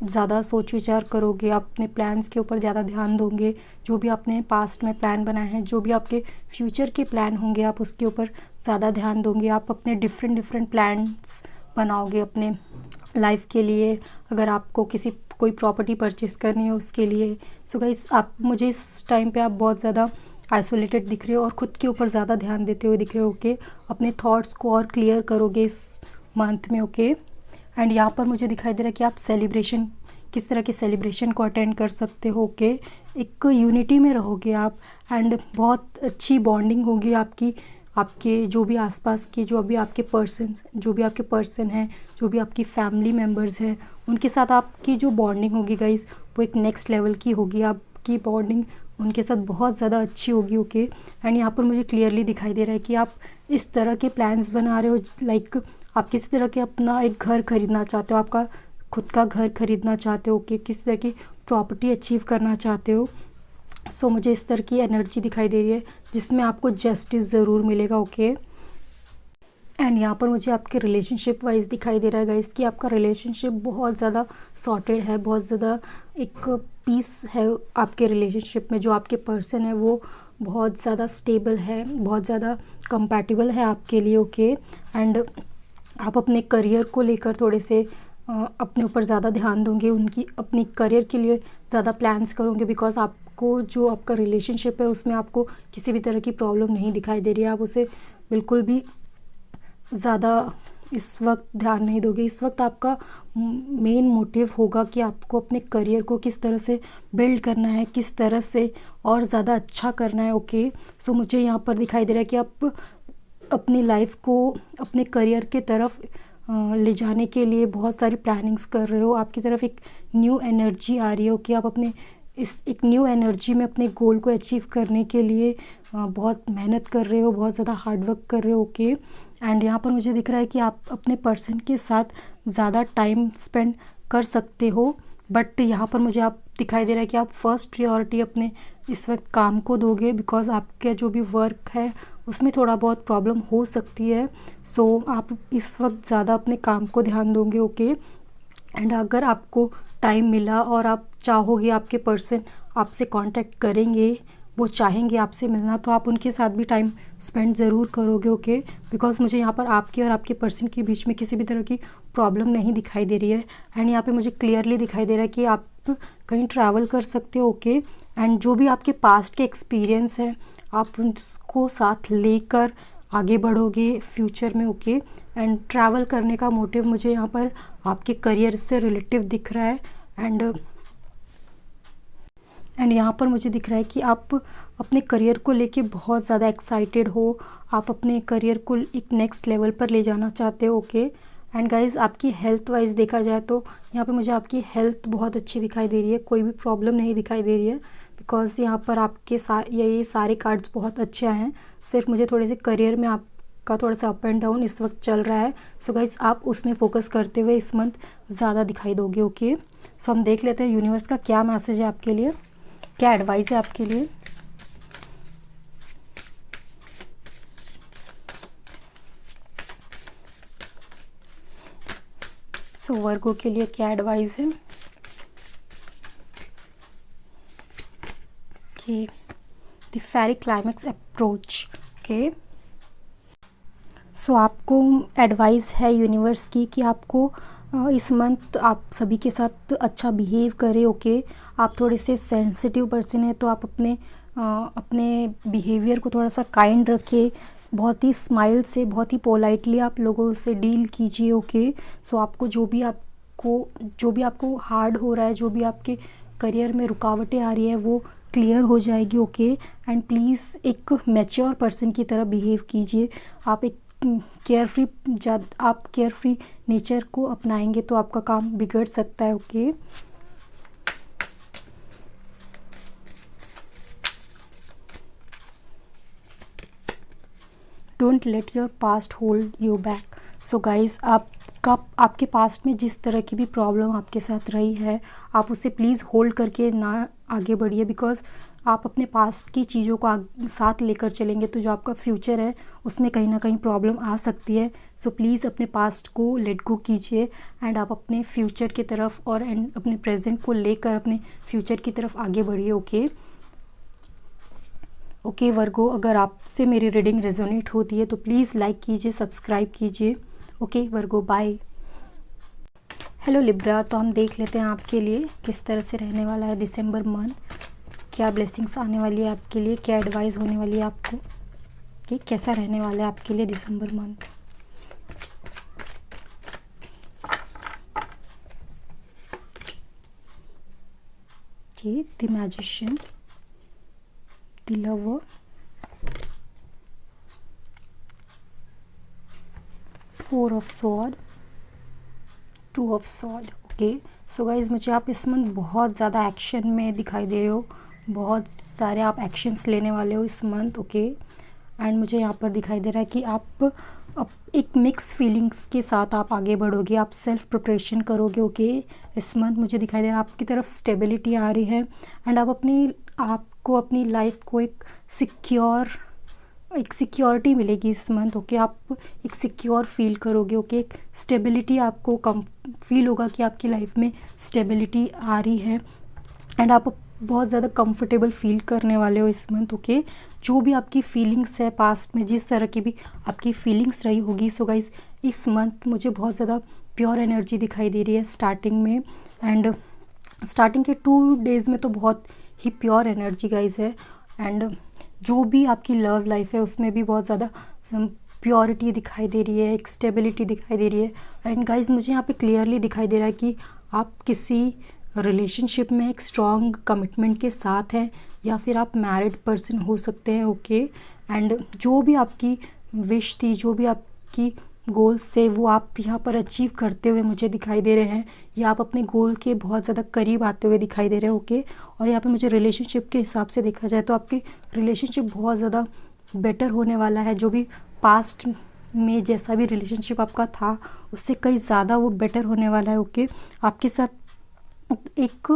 ज़्यादा सोच विचार करोगे, आप अपने प्लान्स के ऊपर ज़्यादा ध्यान दोगे। जो भी आपने पास्ट में प्लान बनाए हैं, जो भी आपके फ्यूचर के प्लान होंगे, आप उसके ऊपर ज़्यादा ध्यान दोगे। आप अपने डिफरेंट प्लान्स बनाओगे अपने लाइफ के लिए। अगर आपको कोई प्रॉपर्टी परचेज़ करनी है उसके लिए। सो गाइस, आप मुझे इस टाइम पे आप बहुत ज़्यादा आइसोलेटेड दिख रहे हो और ख़ुद के ऊपर ज़्यादा ध्यान देते हुए दिख रहे हो। ओके, अपने थॉट्स को और क्लियर करोगे इस मंथ में। ओके, एंड यहाँ पर मुझे दिखाई दे रहा है कि आप सेलिब्रेशन, किस तरह के सेलिब्रेशन को अटेंड कर सकते हो। ओके, एक यूनिटी में रहोगे आप, एंड बहुत अच्छी बॉन्डिंग होगी आपके जो भी आसपास के जो भी आपके पर्सन हैं, जो भी आपकी फैमिली मेम्बर्स हैं, उनके साथ आपकी जो बॉन्डिंग होगी गाइस, वो एक नेक्स्ट लेवल की होगी। आपकी बॉन्डिंग उनके साथ बहुत ज़्यादा अच्छी होगी। ओके, एंड यहाँ पर मुझे क्लियरली दिखाई दे रहा है कि आप इस तरह के प्लान्स बना रहे हो, लाइक आप किसी तरह के अपना एक घर खरीदना चाहते हो, आपका खुद का घर खरीदना चाहते हो। कि किस तरह की प्रॉपर्टी अचीव करना चाहते हो। सो मुझे इस तरह की एनर्जी दिखाई दे रही है जिसमें आपको जस्टिस ज़रूर मिलेगा। ओके, एंड यहाँ पर मुझे आपके रिलेशनशिप वाइज दिखाई दे रहा है गाइस कि आपका रिलेशनशिप बहुत ज़्यादा सॉर्टेड है, बहुत ज़्यादा एक पीस है आपके रिलेशनशिप में। जो आपके पर्सन है वो बहुत ज़्यादा स्टेबल है, बहुत ज़्यादा कंपैटिबल है आपके लिए। ओके, एंड आप अपने करियर को लेकर थोड़े से अपने ऊपर ज़्यादा ध्यान दोगे, उनकी अपनी करियर के लिए ज़्यादा प्लान्स करोगे। बिकॉज आपको जो आपका रिलेशनशिप है उसमें आपको किसी भी तरह की प्रॉब्लम नहीं दिखाई दे रही है। आप उसे बिल्कुल भी ज़्यादा इस वक्त ध्यान नहीं दोगे। इस वक्त आपका मेन मोटिव होगा कि आपको अपने करियर को किस तरह से बिल्ड करना है, किस तरह से और ज़्यादा अच्छा करना है। ओके, सो मुझे यहाँ पर दिखाई दे रहा है कि आप अपनी लाइफ को अपने करियर के तरफ ले जाने के लिए बहुत सारी प्लानिंग्स कर रहे हो। आपकी तरफ एक न्यू एनर्जी आ रही है कि आप अपने एक न्यू एनर्जी में अपने गोल को अचीव करने के लिए बहुत मेहनत कर रहे हो, बहुत ज़्यादा हार्डवर्क कर रहे हो। ओके, एंड यहाँ पर मुझे दिख रहा है कि आप अपने पर्सन के साथ ज़्यादा टाइम स्पेंड कर सकते हो। बट यहाँ पर मुझे आप दिखाई दे रहा है कि आप फर्स्ट प्रायोरिटी अपने इस वक्त काम को दोगे। बिकॉज आपका जो भी वर्क है उसमें थोड़ा बहुत प्रॉब्लम हो सकती है। सो आप इस वक्त ज़्यादा अपने काम को ध्यान दोगे। ओके, एंड अगर आपको टाइम मिला और आप चाहोगे, आपके पर्सन आपसे कांटेक्ट करेंगे, वो चाहेंगे आपसे मिलना, तो आप उनके साथ भी टाइम स्पेंड ज़रूर करोगे। ओके, बिकॉज मुझे यहाँ पर आपके और आपके पर्सन के बीच में किसी भी तरह की प्रॉब्लम नहीं दिखाई दे रही है। एंड यहाँ पे मुझे क्लियरली दिखाई दे रहा है कि आप कहीं ट्रैवल कर सकते हो। ओके, एंड जो भी आपके पास्ट के एक्सपीरियंस हैं आप उनको साथ लेकर आगे बढ़ोगे फ्यूचर में। ओके, एंड ट्रैवल करने का मोटिव मुझे यहाँ पर आपके करियर से रिलेटिव दिख रहा है। एंड यहाँ पर मुझे दिख रहा है कि आप अपने करियर को लेके बहुत ज़्यादा एक्साइटेड हो, आप अपने करियर को एक नेक्स्ट लेवल पर ले जाना चाहते हो। ओके, एंड गाइज़, आपकी हेल्थ वाइज देखा जाए तो यहाँ पे मुझे आपकी हेल्थ बहुत अच्छी दिखाई दे रही है, कोई भी प्रॉब्लम नहीं दिखाई दे रही है। बिकॉज यहाँ पर आपके ये सारे कार्ड्स बहुत अच्छे हैं। सिर्फ मुझे थोड़े से करियर में आपका थोड़ा सा अप एंड डाउन इस वक्त चल रहा है। सो गाइज़, आप उसमें फोकस करते हुए इस मंथ ज़्यादा दिखाई दोगे। ओके, सो हम देख लेते हैं यूनिवर्स का क्या मैसेज है आपके लिए, क्या एडवाइस है आपके लिए। सो वर्गो के लिए क्या एडवाइस है कि the fairy climax approach. Okay, so आपको एडवाइस है यूनिवर्स की कि आपको इस मंथ आप सभी के साथ अच्छा बिहेव करें। ओके, आप थोड़े से सेंसिटिव पर्सन हैं तो आप अपने बिहेवियर को थोड़ा सा काइंड रखिए, बहुत ही स्माइल से, बहुत ही पोलाइटली आप लोगों से डील कीजिए। ओके, सो आपको जो भी आपको हार्ड हो रहा है, जो भी आपके करियर में रुकावटें आ रही हैं, वो क्लियर हो जाएगी। ओके, एंड प्लीज़ एक मैच्योर पर्सन की तरह बिहेव कीजिए। आप एक आप केयर फ्री नेचर को अपनाएंगे तो आपका काम बिगड़ सकता है। Okay, don't let your past hold you back. So guys, आपके पास्ट में जिस तरह की भी प्रॉब्लम आपके साथ रही है, आप उसे प्लीज़ होल्ड करके ना आगे बढ़िए, बिकॉज आप अपने पास्ट की चीज़ों को साथ लेकर चलेंगे तो जो आपका फ्यूचर है उसमें कहीं ना कहीं प्रॉब्लम आ सकती है। सो प्लीज़ अपने पास्ट को लेट गो कीजिए एंड आप अपने फ्यूचर की तरफ और एंड अपने प्रेजेंट को लेकर अपने फ्यूचर की तरफ आगे बढ़िए। ओके वर्गो, अगर आपसे मेरी रीडिंग रेजोनेट होती है तो प्लीज़ लाइक कीजिए, सब्सक्राइब कीजिए। ओके वर्गो, बाय। हेलो लिब्रा, तो हम देख लेते हैं आपके लिए किस तरह से रहने वाला है दिसंबर मंथ, क्या ब्लेसिंग्स आने वाली है आपके लिए, क्या एडवाइस होने वाली है आपको, कि कैसा रहने वाला है आपके लिए दिसंबर month. The magician, the lover, 4 of sword, 2 of sword. Okay, so guys, मुझे आप इस मंथ बहुत ज़्यादा एक्शन में दिखाई दे रहे हो, बहुत सारे आप एक्शंस लेने वाले हो इस मंथ। ओके, एंड मुझे यहाँ पर दिखाई दे रहा है कि आप एक मिक्स फीलिंग्स के साथ आप आगे बढ़ोगे, आप सेल्फ प्रिपरेशन करोगे। ओके, इस मंथ मुझे दिखाई दे रहा है आपकी तरफ स्टेबिलिटी आ रही है एंड आपको अपनी लाइफ को एक सिक्योरिटी मिलेगी इस मंथ। ओके, आप एक सिक्योर फील करोगे। ओके, एक स्टेबिलिटी आपको फील होगा कि आपकी लाइफ में स्टेबिलिटी आ रही है एंड आप बहुत ज़्यादा कंफर्टेबल फील करने वाले हो इस मंथ। ओके, जो भी आपकी फीलिंग्स है पास्ट में, जिस तरह की भी आपकी फीलिंग्स रही होगी, सो गाइस इस मंथ मुझे बहुत ज़्यादा प्योर एनर्जी दिखाई दे रही है स्टार्टिंग में, एंड स्टार्टिंग के 2 डेज़ में तो बहुत ही प्योर एनर्जी गाइस है। एंड जो भी आपकी लव लाइफ है उसमें भी बहुत ज़्यादा प्योरिटी दिखाई दे रही है, एक स्टेबिलिटी दिखाई दे रही है। एंड गाइस, मुझे यहाँ पे क्लियरली दिखाई दे रहा है कि आप किसी रिलेशनशिप में एक स्ट्रॉन्ग कमिटमेंट के साथ हैं या फिर आप मैरिड पर्सन हो सकते हैं। ओके, एंड जो भी आपकी विश थी, जो भी आपकी गोल्स थे, वो आप यहाँ पर अचीव करते हुए मुझे दिखाई दे रहे हैं, या आप अपने गोल के बहुत ज़्यादा करीब आते हुए दिखाई दे रहे हैं। ओके, और यहाँ पे मुझे रिलेशनशिप के हिसाब से देखा जाए तो आपकी रिलेशनशिप बहुत ज़्यादा बेटर होने वाला है। जो भी पास्ट में जैसा भी रिलेशनशिप आपका था उससे कहीं ज़्यादा वो बेटर होने वाला है। ओके, आपके साथ एक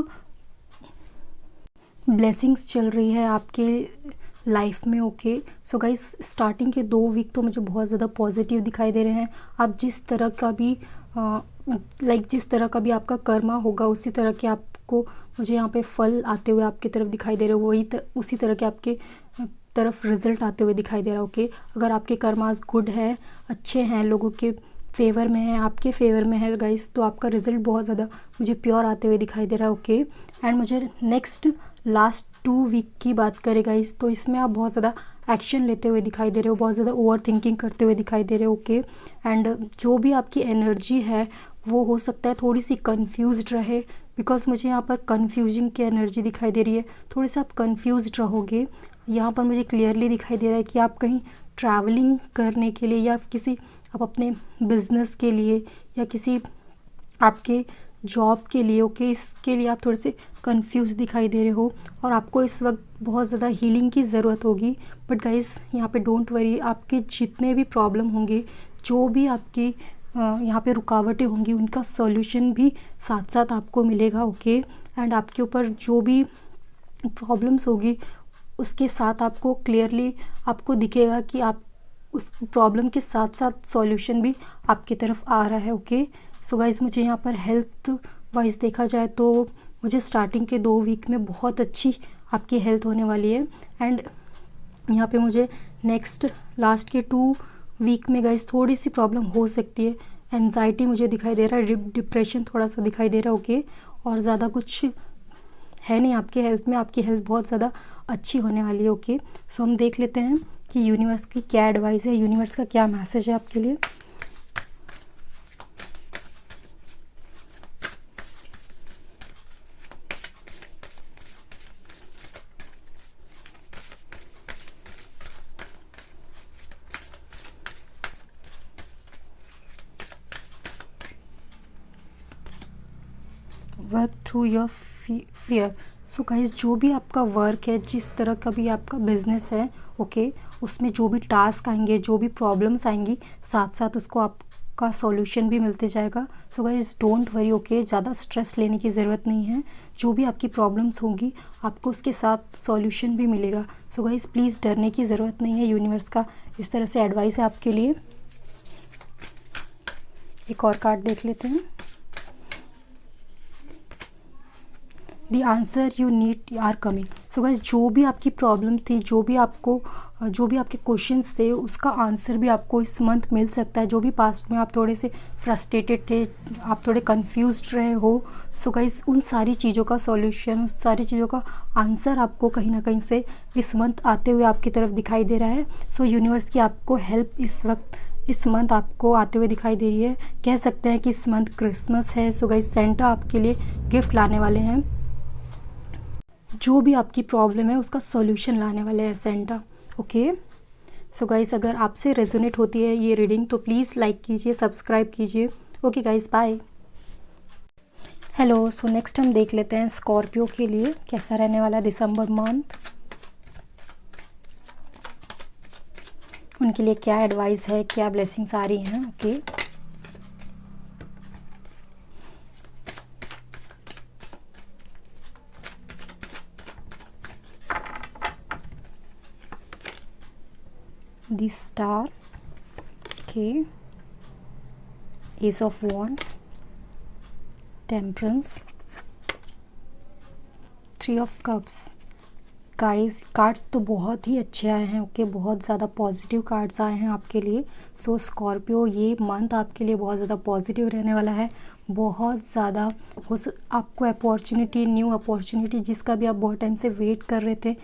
ब्लेसिंग्स चल रही है आपके लाइफ में। ओके, सो गाइस, स्टार्टिंग के 2 वीक तो मुझे बहुत ज़्यादा पॉजिटिव दिखाई दे रहे हैं। आप जिस तरह का भी जिस तरह का भी आपका कर्मा होगा उसी तरह के आपको मुझे यहाँ पे फल आते हुए आपकी तरफ दिखाई दे रहे हो, उसी तरह के आपके तरफ रिजल्ट आते हुए दिखाई दे रहा है। ओके, अगर आपके कर्मास गुड हैं, अच्छे हैं, लोगों के फेवर में है, आपके फेवर में है गाइस, तो आपका रिजल्ट बहुत ज़्यादा मुझे प्योर आते हुए दिखाई दे रहा है। ओके, एंड मुझे नेक्स्ट लास्ट 2 वीक की बात करें गाइस, तो इसमें आप बहुत ज़्यादा एक्शन लेते हुए दिखाई दे रहे हो, बहुत ज़्यादा ओवर थिंकिंग करते हुए दिखाई दे रहे हो। ओके, एंड जो भी आपकी एनर्जी है वो हो सकता है थोड़ी सी कन्फ्यूज्ड रहे, बिकॉज मुझे यहाँ पर कन्फ्यूजिंग की एनर्जी दिखाई दे रही है, थोड़ी सी आप कन्फ्यूज्ड रहोगे। यहाँ पर मुझे क्लियरली दिखाई दे रहा है कि आप कहीं ट्रैवलिंग करने के लिए या आप अपने बिजनेस के लिए या किसी आपके जॉब के लिए, ओके, इसके लिए आप थोड़े से कंफ्यूज दिखाई दे रहे हो और आपको इस वक्त बहुत ज़्यादा हीलिंग की ज़रूरत होगी। बट गाइस, यहाँ पे डोंट वरी, आपके जितने भी प्रॉब्लम होंगे, जो भी आपकी यहाँ पे रुकावटें होंगी, उनका सॉल्यूशन भी साथ साथ आपको मिलेगा। ओके, एंड आपके ऊपर जो भी प्रॉब्लम्स होगी उसके साथ आपको क्लियरली आपको दिखेगा कि आप उस प्रॉब्लम के साथ साथ सॉल्यूशन भी आपकी तरफ आ रहा है। ओके, सो गाइस, मुझे यहाँ पर हेल्थ वाइज देखा जाए तो मुझे स्टार्टिंग के 2 वीक में बहुत अच्छी आपकी हेल्थ होने वाली है, एंड यहाँ पे मुझे नेक्स्ट लास्ट के 2 वीक में गाइस थोड़ी सी प्रॉब्लम हो सकती है। एंजाइटी मुझे दिखाई दे रहा है, डिप्रेशन थोड़ा सा दिखाई दे रहा है। ओके, और ज़्यादा कुछ है नहीं आपके हेल्थ में, आपकी हेल्थ बहुत ज़्यादा अच्छी होने वाली है। ओके, सो हम देख लेते हैं कि यूनिवर्स की क्या एडवाइस है, यूनिवर्स का क्या मैसेज है आपके लिए। Work through your fear. So guys, जो भी आपका वर्क है, जिस तरह का भी आपका बिजनेस है, ओके, उसमें जो भी टास्क आएंगे, जो भी प्रॉब्लम्स आएंगी, साथ साथ उसको आपका सॉल्यूशन भी मिलते जाएगा। So guys, don't worry, okay, ज़्यादा स्ट्रेस लेने की ज़रूरत नहीं है। जो भी आपकी प्रॉब्लम्स होंगी, आपको उसके साथ सॉल्यूशन भी मिलेगा। सो गाइज, प्लीज़ डरने की ज़रूरत नहीं है। यूनिवर्स का इस तरह से एडवाइस है आपके लिए। एक और कार्ड देख लेते हैं। The answer you need are coming. So guys, जो भी आपकी प्रॉब्लम थी, जो भी आपके क्वेश्चंस थे, उसका आंसर भी आपको इस मंथ मिल सकता है। जो भी पास्ट में आप थोड़े से फ्रस्ट्रेटेड थे, आप थोड़े कंफ्यूज्ड रहे हो, सो गाइस, उन सारी चीज़ों का सॉल्यूशन, उस सारी चीज़ों का आंसर आपको कहीं ना कहीं से इस मंथ आते हुए आपकी तरफ दिखाई दे रहा है। सो यूनिवर्स की आपको हेल्प इस मंथ आपको आते हुए दिखाई दे रही है। कह सकते हैं कि इस मंथ क्रिसमस है। सो गाइस, सेंटा आपके लिए गिफ्ट लाने वाले हैं। जो भी आपकी प्रॉब्लम है उसका सॉल्यूशन लाने वाले हैं सेंटा, ओके। सो गाइस, अगर आपसे रेजोनेट होती है ये रीडिंग तो प्लीज़ लाइक कीजिए, सब्सक्राइब कीजिए। Okay guys, bye. Hello. So next हम देख लेते हैं स्कॉर्पियो के लिए कैसा रहने वाला दिसंबर मंथ। उनके लिए क्या एडवाइस है, क्या ब्लेसिंग्स आ रही हैं, okay. The Star, okay, Ace of Wands, Temperance, Three of Cups। Guys, cards तो बहुत ही अच्छे आए हैं, ओके, बहुत ज़्यादा पॉजिटिव कार्ड्स आए हैं आपके लिए। सो स्कॉर्पियो, ये मंथ आपके लिए बहुत ज़्यादा पॉजिटिव रहने वाला है। बहुत ज़्यादा आपको अपॉर्चुनिटी, न्यू अपॉर्चुनिटी, जिसका भी आप बहुत टाइम से वेट कर रहे थे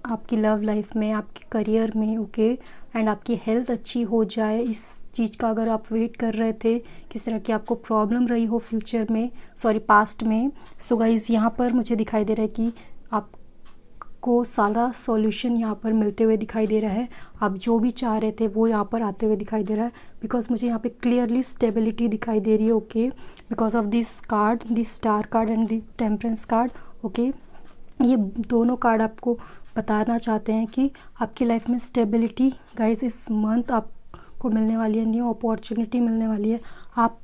आपकी लव लाइफ में, आपके करियर में, ओके, एंड आपकी हेल्थ अच्छी हो जाए, इस चीज़ का अगर आप वेट कर रहे थे, किस तरह की आपको प्रॉब्लम रही हो फ्यूचर में, सॉरी पास्ट में। सो गाइज़, यहाँ पर मुझे दिखाई दे रहा है कि आपको सारा सॉल्यूशन यहाँ पर मिलते हुए दिखाई दे रहा है। आप जो भी चाह रहे थे वो यहाँ पर आते हुए दिखाई दे रहा है। बिकॉज मुझे यहाँ पे क्लियरली स्टेबिलिटी दिखाई दे रही है, okay, because of this card, this star card and the temperance card, okay. ये दोनों कार्ड आपको बताना चाहते हैं कि आपकी लाइफ में स्टेबिलिटी गाइस इस मंथ आपको मिलने वाली है, न्यू अपॉर्चुनिटी मिलने वाली है। आप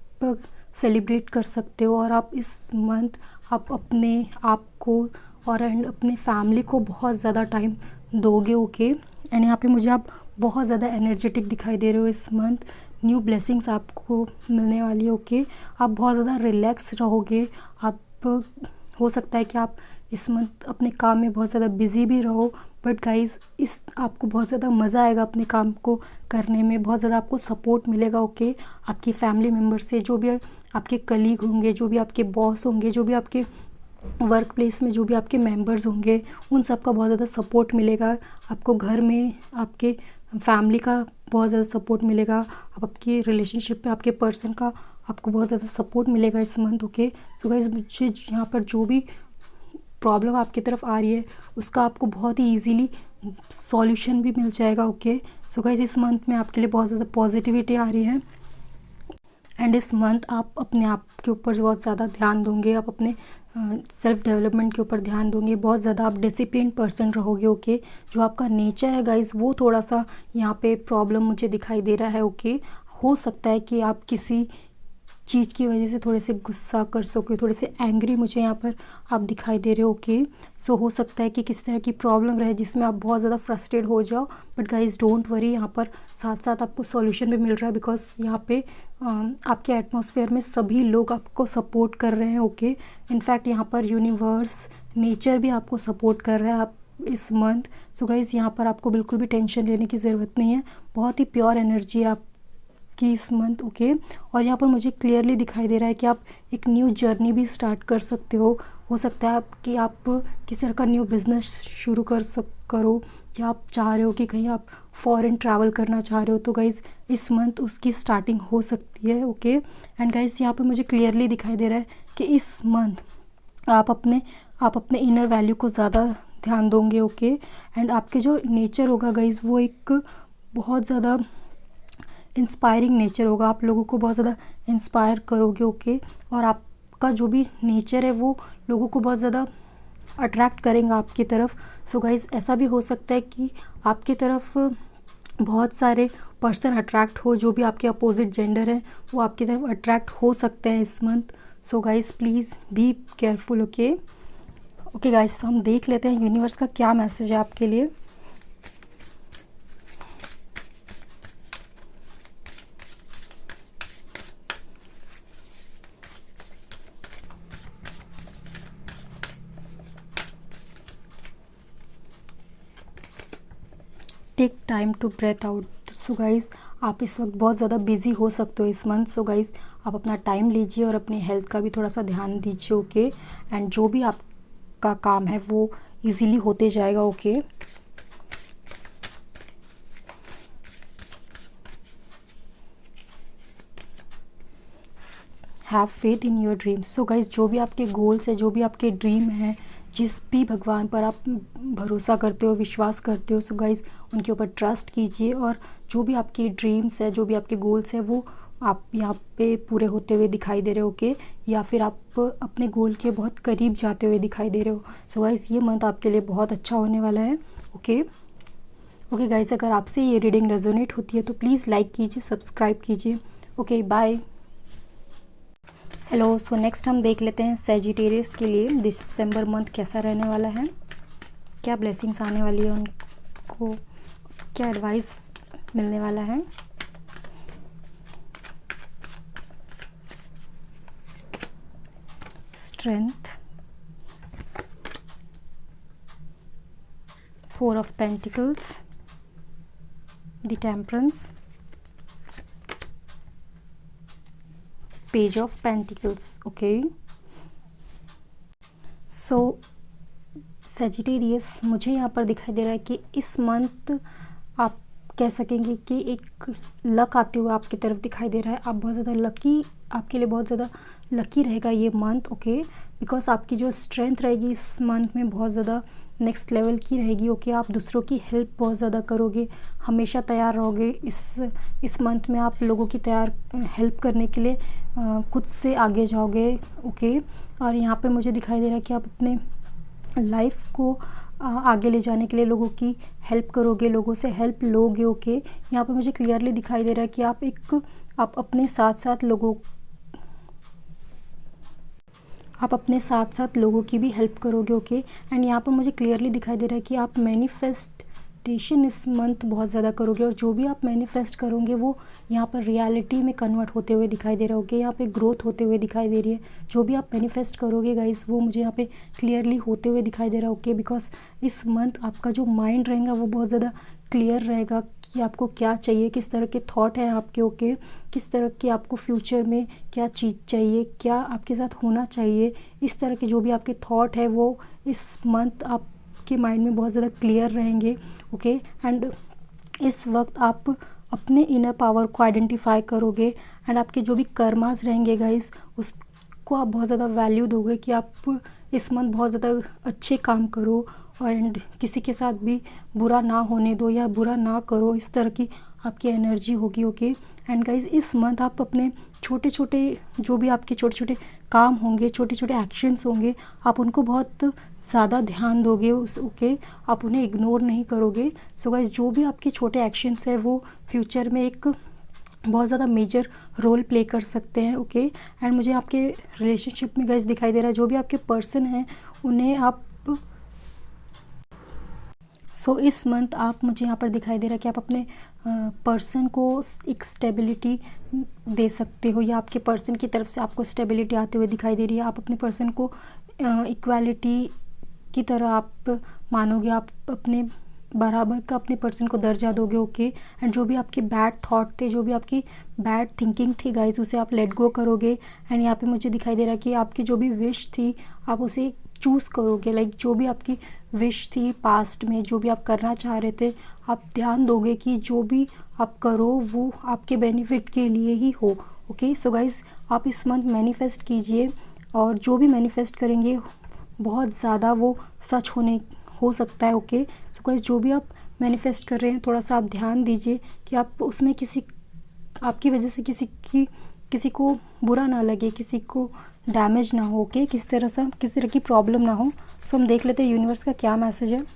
सेलिब्रेट कर सकते हो और आप इस मंथ आप अपने आप को और एंड अपने फैमिली को बहुत ज़्यादा टाइम दोगे, ओके। एंड यहाँ पे मुझे आप बहुत ज़्यादा एनर्जेटिक दिखाई दे रहे हो इस मंथ। न्यू ब्लेसिंग्स आपको मिलने वाली है, ओके। आप बहुत ज़्यादा रिलैक्स रहोगे। आप हो सकता है कि आप इस मंथ अपने काम में बहुत ज़्यादा बिजी भी रहो, बट गाइस इस आपको बहुत ज़्यादा मज़ा आएगा अपने काम को करने में, बहुत ज़्यादा आपको सपोर्ट मिलेगा, ओके। आपकी फैमिली मेम्बर से, जो भी आपके कलीग होंगे, जो भी आपके बॉस होंगे, जो भी आपके वर्क प्लेस में जो भी आपके मेंबर्स होंगे, उन सब का बहुत ज़्यादा सपोर्ट मिलेगा आपको। घर में आपके फैमिली का बहुत ज़्यादा सपोर्ट मिलेगा। आपकी रिलेशनशिप में आपके पर्सन का आपको बहुत ज़्यादा सपोर्ट मिलेगा इस मंथ, ओके। सो गाइस, मुझे यहाँ पर जो भी प्रॉब्लम आपकी तरफ आ रही है उसका आपको बहुत ही इजीली सॉल्यूशन भी मिल जाएगा, ओके। सो गाइस, इस मंथ में आपके लिए बहुत ज़्यादा पॉजिटिविटी आ रही है एंड इस मंथ आप अपने आप के ऊपर बहुत ज़्यादा ध्यान दोगे, आप अपने सेल्फ डेवलपमेंट के ऊपर ध्यान दोगे, बहुत ज़्यादा आप डिसिप्लिन पर्सन रहोगे, ओके। जो आपका नेचर है गाइस वो थोड़ा सा यहाँ पे प्रॉब्लम मुझे दिखाई दे रहा है, ओके। हो सकता है कि आप किसी चीज़ की वजह से थोड़े से गुस्सा कर सको, थोड़े से एंग्री मुझे यहाँ पर आप दिखाई दे रहे हो, ओके। सो हो सकता है कि किस तरह की प्रॉब्लम रहे जिसमें आप बहुत ज़्यादा फ्रस्ट्रेट हो जाओ, बट गाइज डोंट वरी, यहाँ पर साथ साथ आपको सॉल्यूशन भी मिल रहा है। बिकॉज यहाँ पे आपके एटमॉस्फेयर में सभी लोग आपको सपोर्ट कर रहे हैं, ओके। इनफैक्ट यहाँ पर यूनिवर्स, नेचर भी आपको सपोर्ट कर रहा है आप इस मंथ। सो गाइज, यहाँ पर आपको बिल्कुल भी टेंशन लेने की ज़रूरत नहीं है, बहुत ही प्योर एनर्जी आप कि इस मंथ, ओके। और यहाँ पर मुझे क्लियरली दिखाई दे रहा है कि आप एक न्यू जर्नी भी स्टार्ट कर सकते हो सकता है कि आप किसी तरह का न्यू बिज़नेस शुरू करो, या आप चाह रहे हो कि कहीं आप फॉरेन ट्रैवल करना चाह रहे हो, तो गाइज़ इस मंथ उसकी स्टार्टिंग हो सकती है, ओके। एंड गाइज़, यहाँ पर मुझे क्लियरली दिखाई दे रहा है कि इस मंथ आप अपने इनर वैल्यू को ज़्यादा ध्यान दोगे, ओके। एंड आपके जो नेचर होगा गाइज़ वो एक बहुत ज़्यादा इंस्पायरिंग नेचर होगा, आप लोगों को बहुत ज़्यादा इंस्पायर करोगे, ओके। और आपका जो भी नेचर है वो लोगों को बहुत ज़्यादा अट्रैक्ट करेंगे आपकी तरफ। सो गाइज़ ऐसा भी हो सकता है कि आपकी तरफ बहुत सारे पर्सन अट्रैक्ट हो, जो भी आपके अपोजिट जेंडर है वो आपकी तरफ अट्रैक्ट हो सकते हैं इस month. So guys please be careful. Okay guys, हम देख लेते हैं यूनिवर्स का क्या मैसेज है आपके लिए। Take time to breathe out. So guys आप इस वक्त बहुत ज़्यादा बिजी हो सकते हो इस मंथ। सो गाइज़ आप अपना टाइम लीजिए और अपनी हेल्थ का भी थोड़ा सा ध्यान दीजिए। ओके, एंड जो भी आपका काम है वो इजीली होते जाएगा। Okay, have faith in your dreams. So guys जो भी आपके गोल्स है, जो भी आपके ड्रीम हैं, जिस भी भगवान पर आप भरोसा करते हो, विश्वास करते हो, सो गाइज़ उनके ऊपर ट्रस्ट कीजिए और जो भी आपके ड्रीम्स है, जो भी आपके गोल्स है वो आप यहाँ पे पूरे होते हुए दिखाई दे रहे हो। ओके, या फिर आप अपने गोल के बहुत करीब जाते हुए दिखाई दे रहे हो। सो गाइज़ ये मंथ आपके लिए बहुत अच्छा होने वाला है। ओके गाइज़, अगर आपसे ये रीडिंग रेजोनेट होती है तो प्लीज़ लाइक कीजिए, सब्सक्राइब कीजिए। Okay bye. Hello, so next हम देख लेते हैं सैजिटेरियस के लिए दिसंबर मंथ कैसा रहने वाला है, क्या ब्लेसिंग्स आने वाली है उनको, क्या एडवाइस मिलने वाला है। Strength, 4 of pentacles, the temperance, page of pentacles. Okay, so Sagittarius मुझे यहाँ पर दिखाई दे रहा है कि इस मंथ आप कह सकेंगे कि एक लक आते हुए आपकी तरफ दिखाई दे रहा है। आप बहुत ज़्यादा लकी, आपके लिए बहुत ज़्यादा लकी रहेगा ये मंथ। ओके, बिकॉज आपकी जो स्ट्रेंथ रहेगी इस मंथ में बहुत ज़्यादा नेक्स्ट लेवल की रहेगी। ओके, आप दूसरों की हेल्प बहुत ज़्यादा करोगे, हमेशा तैयार रहोगे। इस मंथ में आप लोगों की हेल्प करने के लिए खुद से आगे जाओगे। ओके, और यहाँ पे मुझे दिखाई दे रहा है कि आप अपने लाइफ को आगे ले जाने के लिए लोगों की हेल्प करोगे, लोगों से हेल्प लोगे। ओके, यहाँ पे मुझे क्लियरली दिखाई दे रहा है कि आप अपने साथ साथ लोगों की भी हेल्प करोगे। ओके, एंड यहाँ पर मुझे क्लियरली दिखाई दे रहा है कि आप मैनिफेस्टेशन इस मंथ बहुत ज़्यादा करोगे और जो भी आप मैनिफेस्ट करोगे वो यहाँ पर रियलिटी में कन्वर्ट होते हुए दिखाई दे रहा होगा। यहाँ पे ग्रोथ होते हुए दिखाई दे रही है। जो भी आप मैनिफेस्ट करोगे गाइस वो मुझे यहाँ पे क्लियरली होते हुए दिखाई दे रहा है। ओके, बिकॉज इस मंथ आपका जो माइंड रहेगा वो बहुत ज़्यादा क्लियर रहेगा कि आपको क्या चाहिए, किस तरह के थॉट हैं आपके। ओके, किस तरह के आपको फ्यूचर में क्या चीज़ चाहिए, क्या आपके साथ होना चाहिए, इस तरह के जो भी आपके थॉट है वो इस मंथ आपके माइंड में बहुत ज़्यादा क्लियर रहेंगे। ओके, एंड इस वक्त आप अपने इनर पावर को आइडेंटिफाई करोगे एंड आपके जो भी कर्मास रहेंगे गाइस उसको आप बहुत ज़्यादा वैल्यू दोगे कि आप इस मंथ बहुत ज़्यादा अच्छे काम करो और एंड किसी के साथ भी बुरा ना होने दो या बुरा ना करो, इस तरह की आपकी एनर्जी होगी। ओके, एंड गाइस इस मंथ आप अपने छोटे छोटे जो भी आपके छोटे छोटे काम होंगे, छोटे छोटे एक्शंस होंगे, आप उनको बहुत ज़्यादा ध्यान दोगे। ओके, आप उन्हें इग्नोर नहीं करोगे। सो गाइस जो भी आपके छोटे एक्शंस है वो फ्यूचर में एक बहुत ज़्यादा मेजर रोल प्ले कर सकते हैं। ओके, एंड मुझे आपके रिलेशनशिप में गाइस दिखाई दे रहा है जो भी आपके पर्सन हैं उन्हें आप इस मंथ आप मुझे यहाँ पर दिखाई दे रहा है कि आप अपने पर्सन को एक स्टेबिलिटी दे सकते हो या आपके पर्सन की तरफ से आपको स्टेबिलिटी आते हुए दिखाई दे रही है। आप अपने पर्सन को इक्वालिटी की तरह आप मानोगे, आप अपने बराबर का अपने पर्सन को दर्जा दोगे। ओके, एंड जो भी आपके बैड थॉट थे, जो भी आपकी बैड थिंकिंग थी गाइस उसे आप लेट गो करोगे। एंड यहाँ पे मुझे दिखाई दे रहा है कि आपकी जो भी विश थी आप उसे चूज़ करोगे। लाइक जो भी आपकी विश थी पास्ट में, जो भी आप करना चाह रहे थे, आप ध्यान दोगे कि जो भी आप करो वो आपके बेनिफिट के लिए ही हो। ओके, सो गाइज आप इस मंथ मैनिफेस्ट कीजिए और जो भी मैनिफेस्ट करेंगे बहुत ज़्यादा वो सच हो सकता है। ओके, सो गाइज जो भी आप मैनिफेस्ट कर रहे हैं थोड़ा सा आप ध्यान दीजिए कि आप उसमें आपकी वजह से किसी की किसी को बुरा ना लगे, किसी को डैमेज ना हो, ओके, किसी तरह की प्रॉब्लम ना हो। सो हम देख लेते हैं यूनिवर्स का क्या मैसेज है।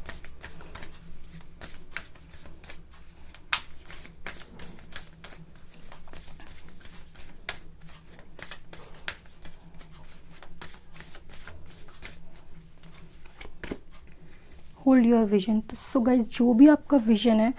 Hold your vision. तो सो गाइज, जो भी आपका विजन है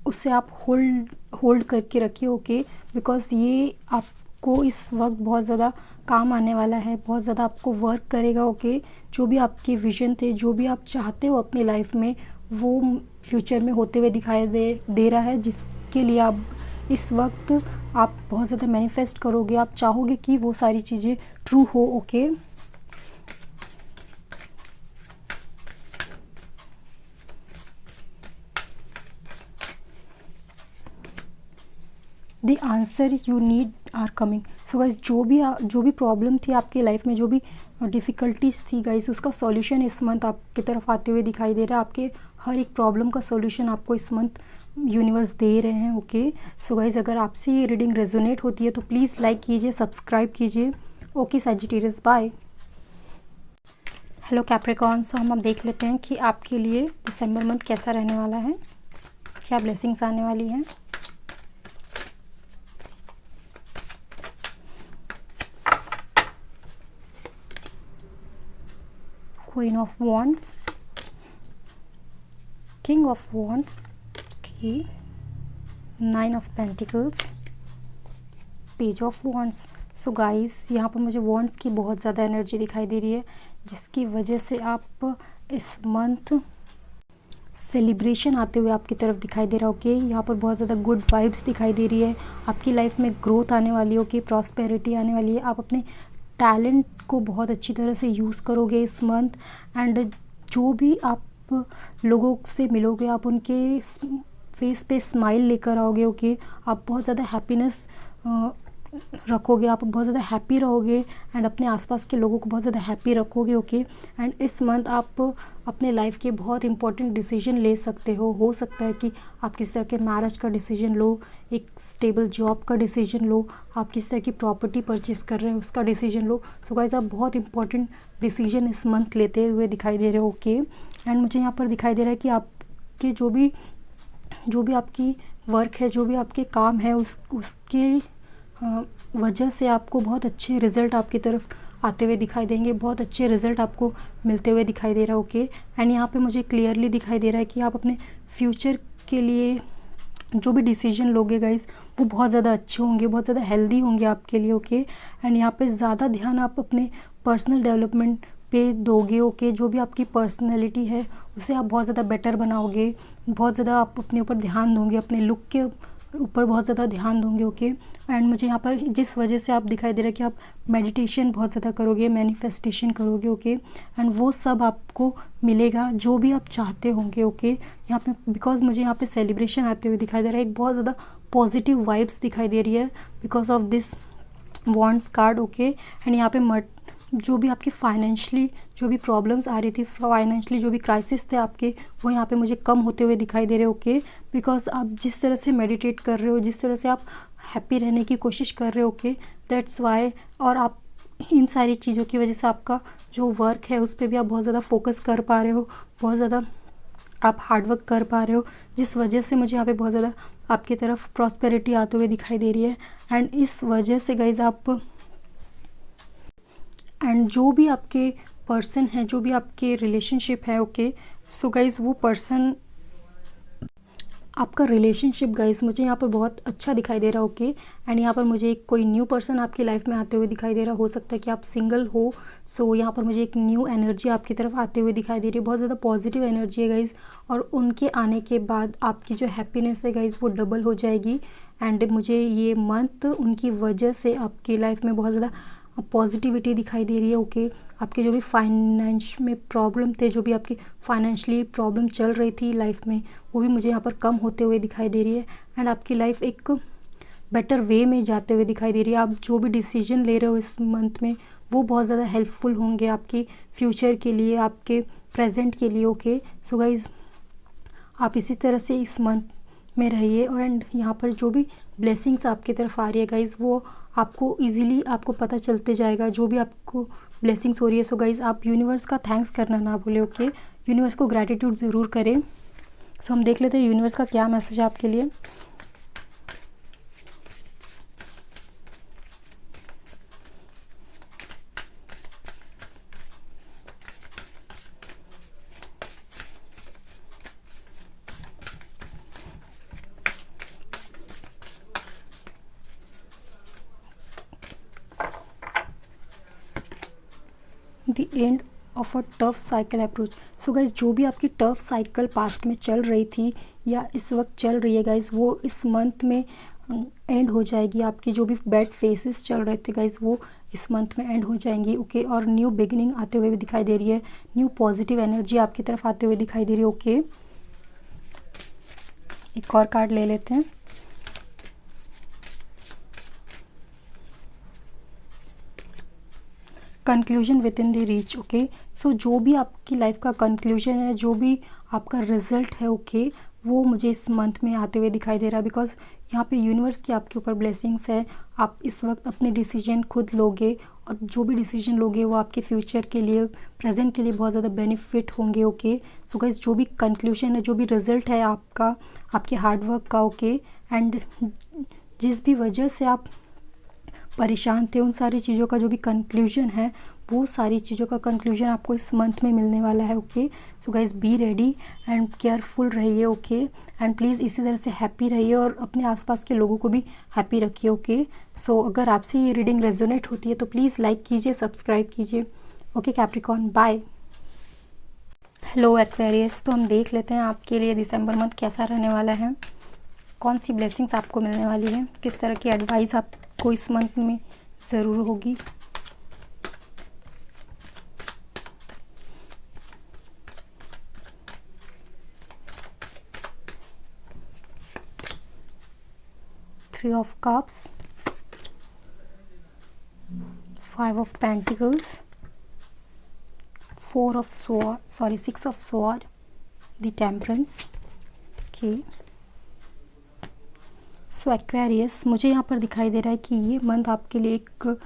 उससे आप होल्ड करके रखिए, ओके, बिकॉज ये आपको इस वक्त बहुत ज़्यादा काम आने वाला है, बहुत ज़्यादा आपको वर्क करेगा, ओके। जो भी आपके विजन थे, जो भी आप चाहते हो अपनी लाइफ में, वो फ्यूचर में होते हुए दिखाई दे रहा है, जिसके लिए आप इस वक्त आप बहुत ज़्यादा मैनिफेस्ट करोगे, आप चाहोगे कि वो सारी चीज़ें ट्रू हो, okay. The answer you need are coming. So guys, जो भी प्रॉब्लम थी आपकी लाइफ में, जो भी डिफ़िकल्टीज थी गाइज, उसका सॉल्यूशन इस मंथ आपकी तरफ आते हुए दिखाई दे रहा है। आपके हर एक प्रॉब्लम का सॉल्यूशन आपको इस मंथ यूनिवर्स दे रहे हैं, ओके। सो गाइज, अगर आपसे ये रीडिंग रेजोनेट होती है तो प्लीज़ लाइक कीजिए, सब्सक्राइब कीजिए, okay. Sagittarius, bye. Hello Capricorn. So हम अब देख लेते हैं कि आपके लिए दिसंबर मंथ कैसा रहने वाला है, क्या ब्लेसिंग्स आने वाली हैं। Queen of Wands, King of Wands, okay, Nine of Pentacles, Page of Wands। So guys, यहाँ पर मुझे वॉन्ड्स की बहुत ज़्यादा एनर्जी दिखाई दे रही है, जिसकी वजह से आप इस मंथ सेलिब्रेशन आते हुए आपकी तरफ दिखाई दे रहा है, ओके। यहाँ पर बहुत ज़्यादा गुड वाइब्स दिखाई दे रही है, आपकी लाइफ में ग्रोथ आने वाली है, ओके, प्रॉस्पेरिटी आने वाली है। आप अपने टैलेंट को बहुत अच्छी तरह से यूज़ करोगे इस मंथ, एंड जो भी आप लोगों से मिलोगे, आप उनके फेस पे स्माइल लेकर आओगे, ओके। आप बहुत ज़्यादा हैप्पीनेस रखोगे, आप बहुत ज़्यादा हैप्पी रहोगे, एंड अपने आसपास के लोगों को बहुत ज़्यादा हैप्पी रखोगे, ओके। एंड इस मंथ आप अपने लाइफ के बहुत इंपॉर्टेंट डिसीजन ले सकते हो सकता है कि आप किस तरह के मैरिज का डिसीजन लो, एक स्टेबल जॉब का डिसीजन लो, आप किस तरह की प्रॉपर्टी परचेस कर रहे हो उसका डिसीजन लो। सो गाइस, आप बहुत इंपॉर्टेंट डिसीजन इस मंथ लेते हुए दिखाई दे रहे हो, ओके। एंड मुझे यहाँ पर दिखाई दे रहा है कि आपके जो भी आपकी वर्क है, जो भी आपके काम है, उसके वजह से आपको बहुत अच्छे रिज़ल्ट आपकी तरफ आते हुए दिखाई देंगे, बहुत अच्छे रिज़ल्ट आपको मिलते हुए दिखाई दे रहा है, ओके। एंड यहाँ पे मुझे क्लियरली दिखाई दे रहा है कि आप अपने फ्यूचर के लिए जो भी डिसीजन लोगे गाइस, वो बहुत ज़्यादा अच्छे होंगे, बहुत ज़्यादा हेल्दी होंगे आपके लिए, ओके। एंड यहाँ पे ज़्यादा ध्यान आप अपने पर्सनल डेवलपमेंट पे दोगे, ओके। जो भी आपकी पर्सनैलिटी है उसे आप बहुत ज़्यादा बेटर बनाओगे, बहुत ज़्यादा आप अपने ऊपर ध्यान दोगे, अपने लुक के ऊपर बहुत ज़्यादा ध्यान दोगे, ओके। एंड मुझे यहाँ पर जिस वजह से आप दिखाई दे रहा है कि आप मेडिटेशन बहुत ज़्यादा करोगे, मैनिफेस्टेशन करोगे, ओके। एंड वो सब आपको मिलेगा जो भी आप चाहते होंगे, ओके। यहाँ पे बिकॉज मुझे यहाँ पे सेलिब्रेशन आते हुए दिखाई दे रहा है, एक बहुत ज़्यादा पॉजिटिव वाइब्स दिखाई दे रही है because of this wands card, okay. And यहाँ पे जो भी आपकी फाइनेंशियली जो भी प्रॉब्लम्स आ रही थी, फाइनेंशियली जो भी क्राइसिस थे आपके, वो यहाँ पे मुझे कम होते हुए दिखाई दे रहे हैं, ओके। बिकॉज आप जिस तरह से मेडिटेट कर रहे हो, जिस तरह से आप हैप्पी रहने की कोशिश कर रहे हो, ओके, दैट्स वाई। और आप इन सारी चीज़ों की वजह से आपका जो वर्क है उस पर भी आप बहुत ज़्यादा फोकस कर पा रहे हो, बहुत ज़्यादा आप हार्डवर्क कर पा रहे हो, जिस वजह से मुझे यहाँ पे बहुत ज़्यादा आपकी तरफ प्रॉस्पेरिटी आते हुए दिखाई दे रही है। एंड इस वजह से गाइज एंड जो भी आपके पर्सन है, जो भी आपके रिलेशनशिप है, ओके, सो गाइज वो पर्सन, आपका रिलेशनशिप गाइज मुझे यहाँ पर बहुत अच्छा दिखाई दे रहा है, ओके। एंड यहाँ पर मुझे कोई न्यू पर्सन आपकी लाइफ में आते हुए दिखाई दे रहा, हो सकता है कि आप सिंगल हो। सो यहाँ पर मुझे एक न्यू एनर्जी आपकी तरफ आते हुए दिखाई दे रही है, बहुत ज़्यादा पॉजिटिव एनर्जी है गाइज। और उनके आने के बाद आपकी जो हैप्पीनेस है गाइज वो डबल हो जाएगी। एंड मुझे ये मंथ उनकी वजह से आपकी लाइफ में बहुत ज़्यादा पॉजिटिविटी दिखाई दे रही है, ओके। आपके जो भी फाइनेंस में प्रॉब्लम थे, जो भी आपकी फाइनेंशियली प्रॉब्लम चल रही थी लाइफ में, वो भी मुझे यहाँ पर कम होते हुए दिखाई दे रही है। एंड आपकी लाइफ एक बेटर वे में जाते हुए दिखाई दे रही है। आप जो भी डिसीजन ले रहे हो इस मंथ में, वो बहुत ज़्यादा हेल्पफुल होंगे आपके फ्यूचर के लिए, आपके प्रेजेंट के लिए, ओके। सो गाइज, आप इसी तरह से इस मंथ में रहिए। एंड यहाँ पर जो भी ब्लेसिंग्स आपकी तरफ आ रही है गाइज, वो आपको इजीली आपको पता चलते जाएगा जो भी आपको ब्लेसिंग्स हो रही है। सो गाइज़ आप यूनिवर्स का थैंक्स करना ना भूलें, ओके। यूनिवर्स को ग्रैटिट्यूड ज़रूर करें। सो हम देख लेते हैं यूनिवर्स का क्या मैसेज है आपके लिए। The end of a tough cycle approach. So guys जो भी आपकी टफ साइकिल पास्ट में चल रही थी या इस वक्त चल रही है गाइज, वो इस मंथ में एंड हो जाएगी। आपकी जो भी बैड फेसेस चल रहे थे गाइज वो इस मंथ में एंड हो जाएंगी, ओके। और न्यू बिगिनिंग आते हुए भी दिखाई दे रही है, न्यू पॉजिटिव एनर्जी आपकी तरफ आते हुए दिखाई दे रही है, ओके। एक और कार्ड ले लेते हैं। Conclusion within the reach, okay. So जो भी आपकी लाइफ का कंक्लूजन है, जो भी आपका रिजल्ट है, ओके, वो मुझे इस मंथ में आते हुए दिखाई दे रहा है। बिकॉज यहाँ पे यूनिवर्स की आपके ऊपर ब्लेसिंग्स है। आप इस वक्त अपने डिसीजन खुद लोगे और जो भी डिसीजन लोगे वो आपके फ्यूचर के लिए, प्रेजेंट के लिए बहुत ज़्यादा बेनिफिट होंगे, ओके। सो गाइस जो भी कंक्लूजन है, जो भी रिजल्ट है आपका, आपके हार्डवर्क का, ओके, एंड जिस भी वजह से आप परेशान थे उन सारी चीज़ों का जो भी कंक्लूजन है, वो सारी चीज़ों का कंक्लूजन आपको इस मंथ में मिलने वाला है, okay. So guys be ready and careful रहिए, ओके। एंड प्लीज़ इसी तरह से हैप्पी रहिए और अपने आसपास के लोगों को भी हैप्पी रखिए, ओके। सो अगर आपसे ये रीडिंग रेजोनेट होती है तो प्लीज़ लाइक कीजिए, सब्सक्राइब कीजिए, okay. Capricorn bye. Hello Aquarius, तो हम देख लेते हैं आपके लिए दिसंबर मंथ कैसा रहने वाला है, कौन सी ब्लेसिंग्स आपको मिलने वाली है, किस तरह की एडवाइस आपको इस मंथ में ज़रूर होगी। Three of cups, five of pentacles, six of sword, the temperance, okay. So Aquarius मुझे यहाँ पर दिखाई दे रहा है कि ये मंथ आपके लिए एक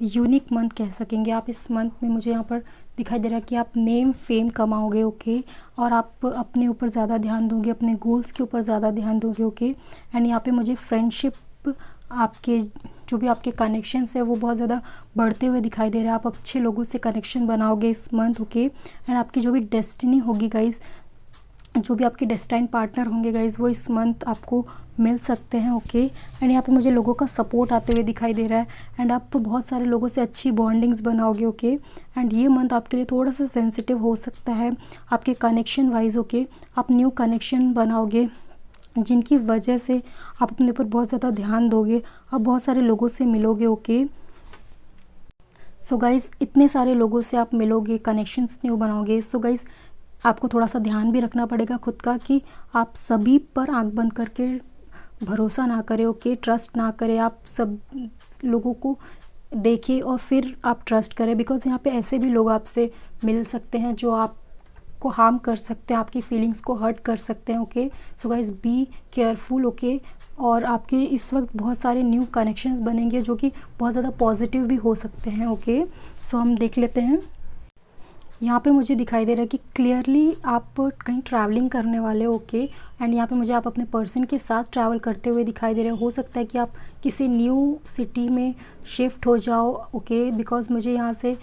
यूनिक मंथ कह सकेंगे आप। इस मंथ में मुझे यहाँ पर दिखाई दे रहा है कि आप नेम फेम कमाओगे, ओके। और आप अपने ऊपर ज़्यादा ध्यान दोगे, अपने गोल्स के ऊपर ज़्यादा ध्यान दोगे, ओके। एंड यहाँ पे मुझे फ्रेंडशिप, आपके जो भी आपके कनेक्शंस है वो बहुत ज़्यादा बढ़ते हुए दिखाई दे रहे हैं। आप अच्छे लोगों से कनेक्शन बनाओगे इस मंथ, ओके। एंड आपकी जो भी डेस्टिनी होगी गाइज, जो भी आपके डेस्टाइन पार्टनर होंगे गाइज, वो इस मंथ आपको मिल सकते हैं, ओके। एंड यहाँ पे मुझे लोगों का सपोर्ट आते हुए दिखाई दे रहा है एंड आप बहुत सारे लोगों से अच्छी बॉन्डिंग्स बनाओगे, ओके। एंड ये मंथ आपके लिए थोड़ा सा सेंसिटिव हो सकता है आपके कनेक्शन वाइज, ओके। आप न्यू कनेक्शन बनाओगे जिनकी वजह से आप अपने ऊपर बहुत ज़्यादा ध्यान दोगे, आप बहुत सारे लोगों से मिलोगे, ओके। सो गाइज़ इतने सारे लोगों से आप मिलोगे, कनेक्शंस न्यू बनाओगे। सो गाइज़ आपको थोड़ा सा ध्यान भी रखना पड़ेगा खुद का कि आप सभी पर आंख बंद करके भरोसा ना करें, ओके। ट्रस्ट ना करें, आप सब लोगों को देखिए और फिर आप ट्रस्ट करें। बिकॉज़ यहाँ पे ऐसे भी लोग आपसे मिल सकते हैं जो आपको हार्म कर सकते हैं, आपकी फीलिंग्स को हर्ट कर सकते हैं, okay. So guys be careful, okay. और आपके इस वक्त बहुत सारे न्यू कनेक्शंस बनेंगे जो कि बहुत ज़्यादा पॉजिटिव भी हो सकते हैं, ओके। सो हम देख लेते हैं। यहाँ पे मुझे दिखाई दे रहा है कि क्लियरली आप कहीं ट्रैवलिंग करने वाले हो, ओके। एंड यहाँ पे मुझे आप अपने पर्सन के साथ ट्रैवल करते हुए दिखाई दे रहे हो सकता है कि आप किसी न्यू सिटी में शिफ्ट हो जाओ, ओके। बिकॉज मुझे यहाँ से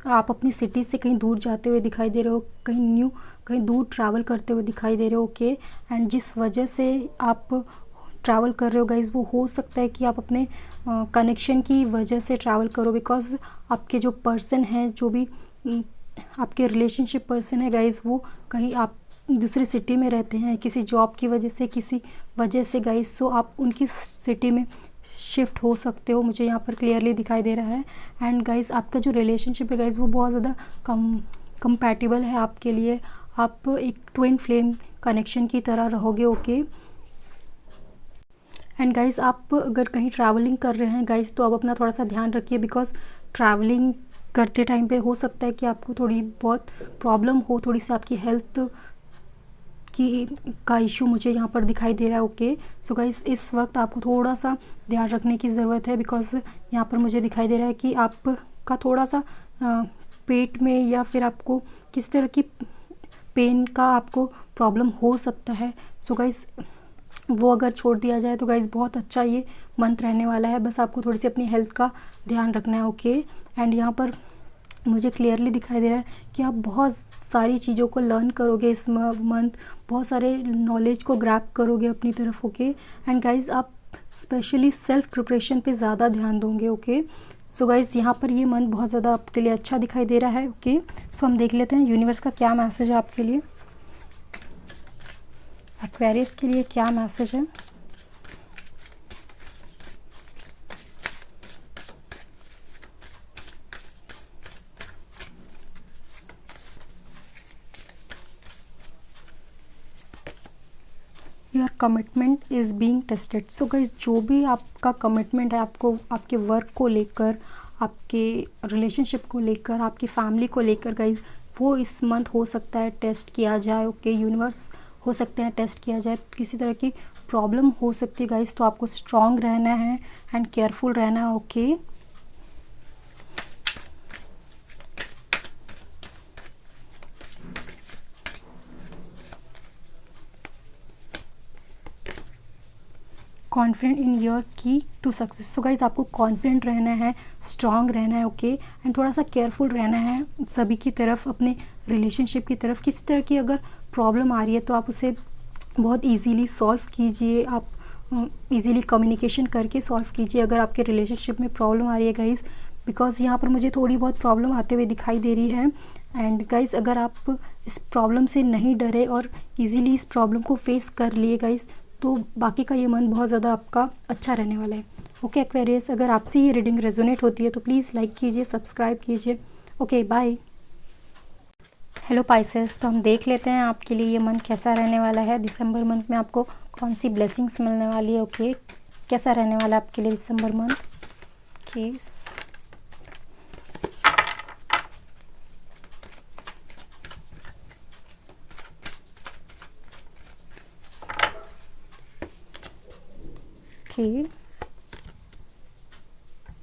आप अपनी सिटी से कहीं दूर जाते हुए दिखाई दे रहे हो, कहीं दूर ट्रैवल करते हुए दिखाई दे रहे हो, ओके। एंड जिस वजह से आप ट्रैवल कर रहे हो गाइज़, वो हो सकता है कि आप अपने कनेक्शन की वजह से ट्रैवल करो। बिकॉज आपके जो पर्सन हैं, जो भी आपके रिलेशनशिप पर्सन है गाइज़, वो कहीं आप दूसरे सिटी में रहते हैं किसी जॉब की वजह से, किसी वजह से गाइज़। सो आप उनकी सिटी में शिफ्ट हो सकते हो, मुझे यहाँ पर क्लियरली दिखाई दे रहा है। एंड गाइज़ आपका जो रिलेशनशिप है गाइज़ वो बहुत ज़्यादा कंपैटिबल है आपके लिए। आप एक ट्विन फ्लेम कनेक्शन की तरह रहोगे, ओके। एंड गाइज़ आप अगर कहीं ट्रैवलिंग कर रहे हैं गाइज़, तो आप अपना थोड़ा सा ध्यान रखिए। बिकॉज ट्रैवलिंग करते टाइम पे हो सकता है कि आपको थोड़ी बहुत प्रॉब्लम हो, थोड़ी सी आपकी हेल्थ की का इशू मुझे यहाँ पर दिखाई दे रहा है। ओके, सो गाइस इस वक्त आपको थोड़ा सा ध्यान रखने की ज़रूरत है, बिकॉज यहाँ पर मुझे दिखाई दे रहा है कि आपका थोड़ा सा पेट में या फिर आपको किस तरह की पेन का आपको प्रॉब्लम हो सकता है। सो गाइस वो अगर छोड़ दिया जाए तो गाइस बहुत अच्छा ये मंथ रहने वाला है। बस आपको थोड़ी सी अपनी हेल्थ का ध्यान रखना है। ओके, एंड यहाँ पर मुझे क्लियरली दिखाई दे रहा है कि आप बहुत सारी चीज़ों को लर्न करोगे इस मंथ, बहुत सारे नॉलेज को ग्रैब करोगे अपनी तरफ। ओके, एंड गाइस आप स्पेशली सेल्फ प्रिपरेशन पे ज़्यादा ध्यान दोगे। ओके, सो गाइस यहाँ पर ये मंथ बहुत ज़्यादा आपके लिए अच्छा दिखाई दे रहा है। ओके, सो हम देख लेते हैं यूनिवर्स का क्या मैसेज है आपके लिए, एक्वेरियस के लिए क्या मैसेज है। Your commitment is being tested. So guys जो भी आपका कमिटमेंट है, आपको आपके वर्क को लेकर, आपके रिलेशनशिप को लेकर, आपकी फैमिली को लेकर गाइस, वो इस मंथ हो सकता है टेस्ट किया जाए। ओके, यूनिवर्स हो सकते हैं टेस्ट किया जाए, किसी तरह की प्रॉब्लम हो सकती है गाइस, तो आपको स्ट्रॉन्ग रहना है एंड केयरफुल रहना है। ओके, कॉन्फिडेंट इन योर की टू सक्सेस। सो गाइज आपको कॉन्फिडेंट रहना है, स्ट्रॉन्ग रहना है। ओके, एंड थोड़ा सा केयरफुल रहना है सभी की तरफ, अपने रिलेशनशिप की तरफ। किसी तरह की अगर प्रॉब्लम आ रही है तो आप उसे बहुत इजीली सॉल्व कीजिए, आप इजीली कम्युनिकेशन करके सॉल्व कीजिए अगर आपके रिलेशनशिप में प्रॉब्लम आ रही है गाइज, बिकॉज यहाँ पर मुझे थोड़ी बहुत प्रॉब्लम आते हुए दिखाई दे रही है। एंड गाइज अगर आप इस प्रॉब्लम से नहीं डरे और इजीली इस प्रॉब्लम को फेस कर लिए गाइज, तो बाकी का ये मंथ बहुत ज़्यादा आपका अच्छा रहने वाला है। ओके एक्वेरियस, अगर आपसे ये रीडिंग रेजोनेट होती है तो प्लीज़ लाइक कीजिए, सब्सक्राइब कीजिए। Okay, bye. हेलो पाइसेस, तो हम देख लेते हैं आपके लिए ये मंथ कैसा रहने वाला है। दिसंबर मंथ में आपको कौन सी ब्लेसिंग्स मिलने वाली है। ओके, कैसा रहने वाला है आपके लिए दिसंबर month. Case Okay,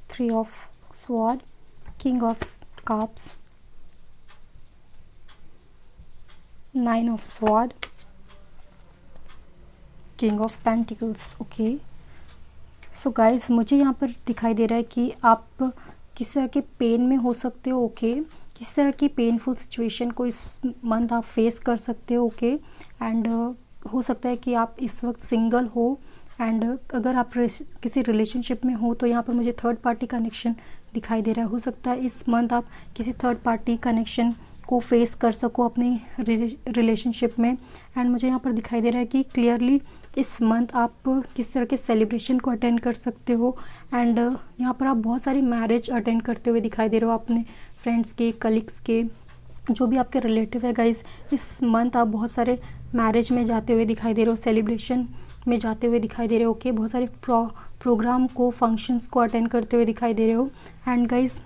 3 of Swords, King of Cups, 9 of Swords, King of Pentacles. Okay, so guys मुझे यहाँ पर दिखाई दे रहा है कि आप किस तरह के पेन में हो सकते हो। ओके, किस तरह की पेनफुल सिचुएशन को इस मंथ आप फेस कर सकते हो। ओके, एंड हो सकता है कि आप इस वक्त सिंगल हो, एंड अगर आप किसी रिलेशनशिप में हो तो यहाँ पर मुझे थर्ड पार्टी कनेक्शन दिखाई दे रहा है। हो सकता है इस मंथ आप किसी थर्ड पार्टी कनेक्शन को फेस कर सको अपने रिलेशनशिप में। एंड मुझे यहाँ पर दिखाई दे रहा है कि क्लियरली इस मंथ आप किस तरह के सेलिब्रेशन को अटेंड कर सकते हो। एंड यहाँ पर आप बहुत सारी मैरिज अटेंड करते हुए दिखाई दे रहे हो, अपने फ्रेंड्स के, कलीग्स के, जो भी आपके रिलेटिव है गाइस। इस मंथ आप बहुत सारे मैरिज में जाते हुए दिखाई दे रहे हो, सेलिब्रेशन में जाते हुए दिखाई दे रहे हो। ओके, बहुत सारे प्रोग्राम को, फंक्शंस को अटेंड करते हुए दिखाई दे रहे हो। एंड गाइस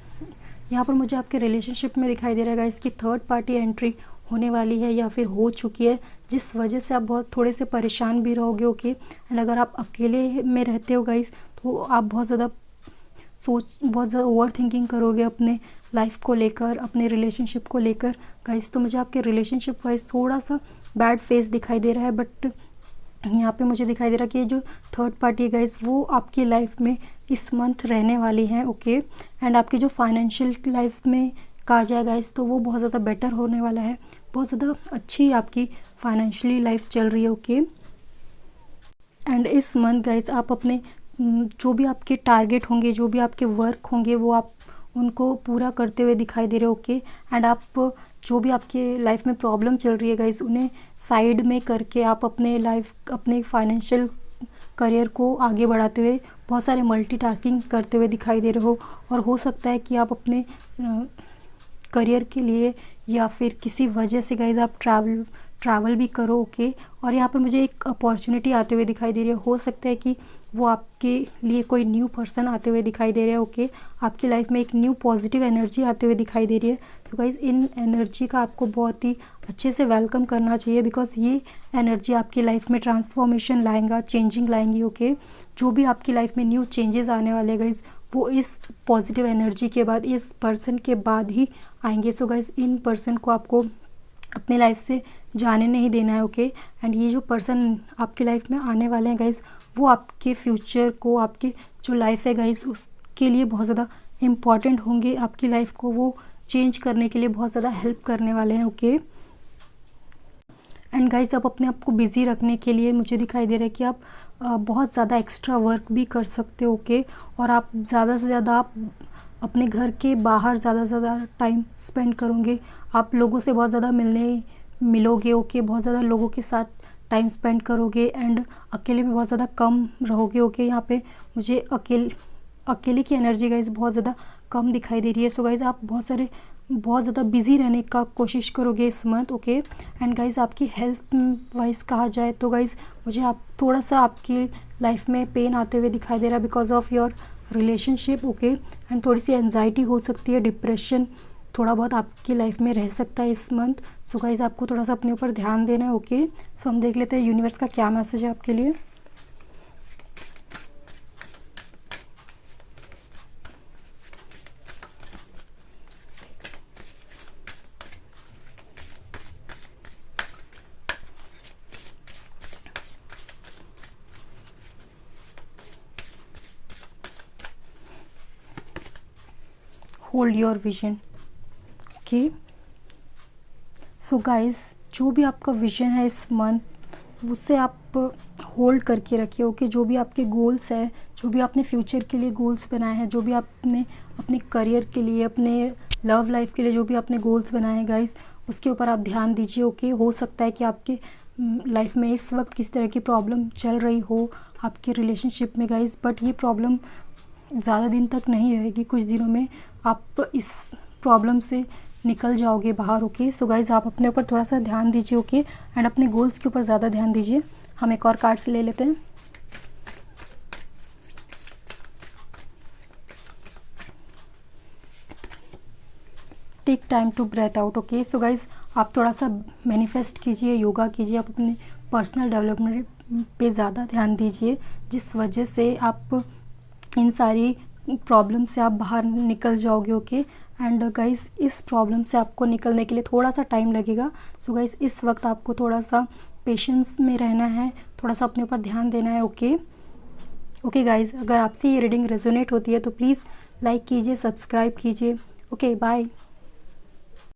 यहाँ पर मुझे आपके रिलेशनशिप में दिखाई दे रहा है गाइस कि थर्ड पार्टी एंट्री होने वाली है या फिर हो चुकी है, जिस वजह से आप बहुत थोड़े से परेशान भी रहोगे। ओके, एंड अगर आप अकेले में रहते हो गाइस तो आप बहुत ज़्यादा ओवर थिंकिंग करोगे अपने लाइफ को लेकर, अपने रिलेशनशिप को लेकर गाइस। तो मुझे आपके रिलेशनशिप वाइज थोड़ा सा बैड फेस दिखाई दे रहा है, बट यहाँ पे मुझे दिखाई दे रहा है कि जो थर्ड पार्टी गाइस वो आपकी लाइफ में इस मंथ रहने वाली हैं। ओके, एंड आपकी जो फाइनेंशियल लाइफ में कहा जाए गाइस तो वो बहुत ज़्यादा बेटर होने वाला है, बहुत ज़्यादा अच्छी आपकी फाइनेंशियली लाइफ चल रही है। ओके, एंड इस मंथ गाइस आप अपने जो भी आपके टारगेट होंगे, जो भी आपके वर्क होंगे, वो आप उनको पूरा करते हुए दिखाई दे रहे हो। ओके, एंड आप जो भी आपके लाइफ में प्रॉब्लम चल रही है गाइस उन्हें साइड में करके आप अपने फाइनेंशियल करियर को आगे बढ़ाते हुए बहुत सारे मल्टीटास्किंग करते हुए दिखाई दे रहे हो। और हो सकता है कि आप अपने करियर के लिए या फिर किसी वजह से गाइस आप ट्रैवल भी करो। ओके, और यहाँ पर मुझे एक अपॉर्चुनिटी आते हुए दिखाई दे रही है। हो सकता है कि वो आपके लिए कोई न्यू पर्सन आते हुए दिखाई दे रहे हैं। ओके, आपकी लाइफ में एक न्यू पॉजिटिव एनर्जी आते हुए दिखाई दे रही है। सो गाइज, इन एनर्जी का आपको बहुत ही अच्छे से वेलकम करना चाहिए, बिकॉज ये एनर्जी आपकी लाइफ में ट्रांसफॉर्मेशन लाएगा, चेंजिंग लाएंगी। ओके, जो भी आपकी लाइफ में न्यू चेंजेस आने वाले गाइज, वो इस पॉजिटिव एनर्जी के बाद, इस पर्सन के बाद ही आएंगे। सो गाइज, इन पर्सन को आपको अपनी लाइफ से जाने नहीं देना है। ओके, एंड ये जो पर्सन आपकी लाइफ में आने वाले हैं गाइज, वो आपके फ्यूचर को, आपके जो लाइफ है गाइज, उसके लिए बहुत ज़्यादा इम्पॉर्टेंट होंगे। आपकी लाइफ को वो चेंज करने के लिए बहुत ज़्यादा हेल्प करने वाले हैं। ओके, एंड गाइज, आप अपने आप को बिज़ी रखने के लिए मुझे दिखाई दे रहा है कि आप बहुत ज़्यादा एक्स्ट्रा वर्क भी कर सकते हो। ओके, और आप ज़्यादा से ज़्यादा आप अपने घर के बाहर ज़्यादा से ज़्यादा टाइम स्पेंड करोगे, आप लोगों से बहुत ज़्यादा मिलोगे। ओके, बहुत ज़्यादा लोगों के साथ टाइम स्पेंड करोगे, एंड अकेले में बहुत ज़्यादा कम रहोगे। ओके, यहाँ पे मुझे अकेले की एनर्जी गाइज बहुत ज़्यादा कम दिखाई दे रही है। सो गाइज, आप बहुत ज़्यादा बिज़ी रहने का कोशिश करोगे इस मंथ। ओके, एंड गाइज, आपकी हेल्थ वाइज कहा जाए तो गाइज, मुझे आप थोड़ा सा आपकी लाइफ में पेन आते हुए दिखाई दे रहा है because of your relationship. Okay, and थोड़ी सी एंजाइटी हो सकती है, डिप्रेशन थोड़ा बहुत आपकी लाइफ में रह सकता है इस मंथ। सो गाइज, आपको थोड़ा सा अपने ऊपर ध्यान देना है। ओके, सो हम देख लेते हैं यूनिवर्स का क्या मैसेज है आपके लिए। Hold your vision. Okay, so guys, जो भी आपका विजन है इस मंथ, उससे आप होल्ड करके रखिए। ओके, जो भी आपके गोल्स है, जो भी आपने फ्यूचर के लिए गोल्स बनाए हैं, जो भी आपने अपने करियर के लिए, अपने लव लाइफ के लिए जो भी आपने गोल्स बनाए हैं गाइस, उसके ऊपर आप ध्यान दीजिए। ओके, हो सकता है कि आपके लाइफ में इस वक्त किस तरह की प्रॉब्लम चल रही हो आपके रिलेशनशिप में गाइस, बट ये प्रॉब्लम ज़्यादा दिन तक नहीं रहेगी। कुछ दिनों में आप इस प्रॉब्लम से निकल जाओगे बाहर। ओके, सो गाइज, आप अपने ऊपर थोड़ा सा ध्यान दीजिए। ओके, एंड अपने गोल्स के ऊपर ज़्यादा ध्यान दीजिए। हम एक और कार्ड से ले लेते हैं। Take time to breathe out. Okay, so guys, आप थोड़ा सा मैनिफेस्ट कीजिए, योगा कीजिए, आप अपने पर्सनल डेवलपमेंट पे ज़्यादा ध्यान दीजिए, जिस वजह से आप इन सारी प्रॉब्लम से आप बाहर निकल जाओगे। ओके, एंड गाइस, इस प्रॉब्लम से आपको निकलने के लिए थोड़ा सा टाइम लगेगा। सो गाइस, इस वक्त आपको थोड़ा सा पेशेंस में रहना है, थोड़ा सा अपने ऊपर ध्यान देना है। ओके गाइस, अगर आपसे ये रीडिंग रेजोनेट होती है तो प्लीज़ लाइक कीजिए, सब्सक्राइब कीजिए। Okay, bye.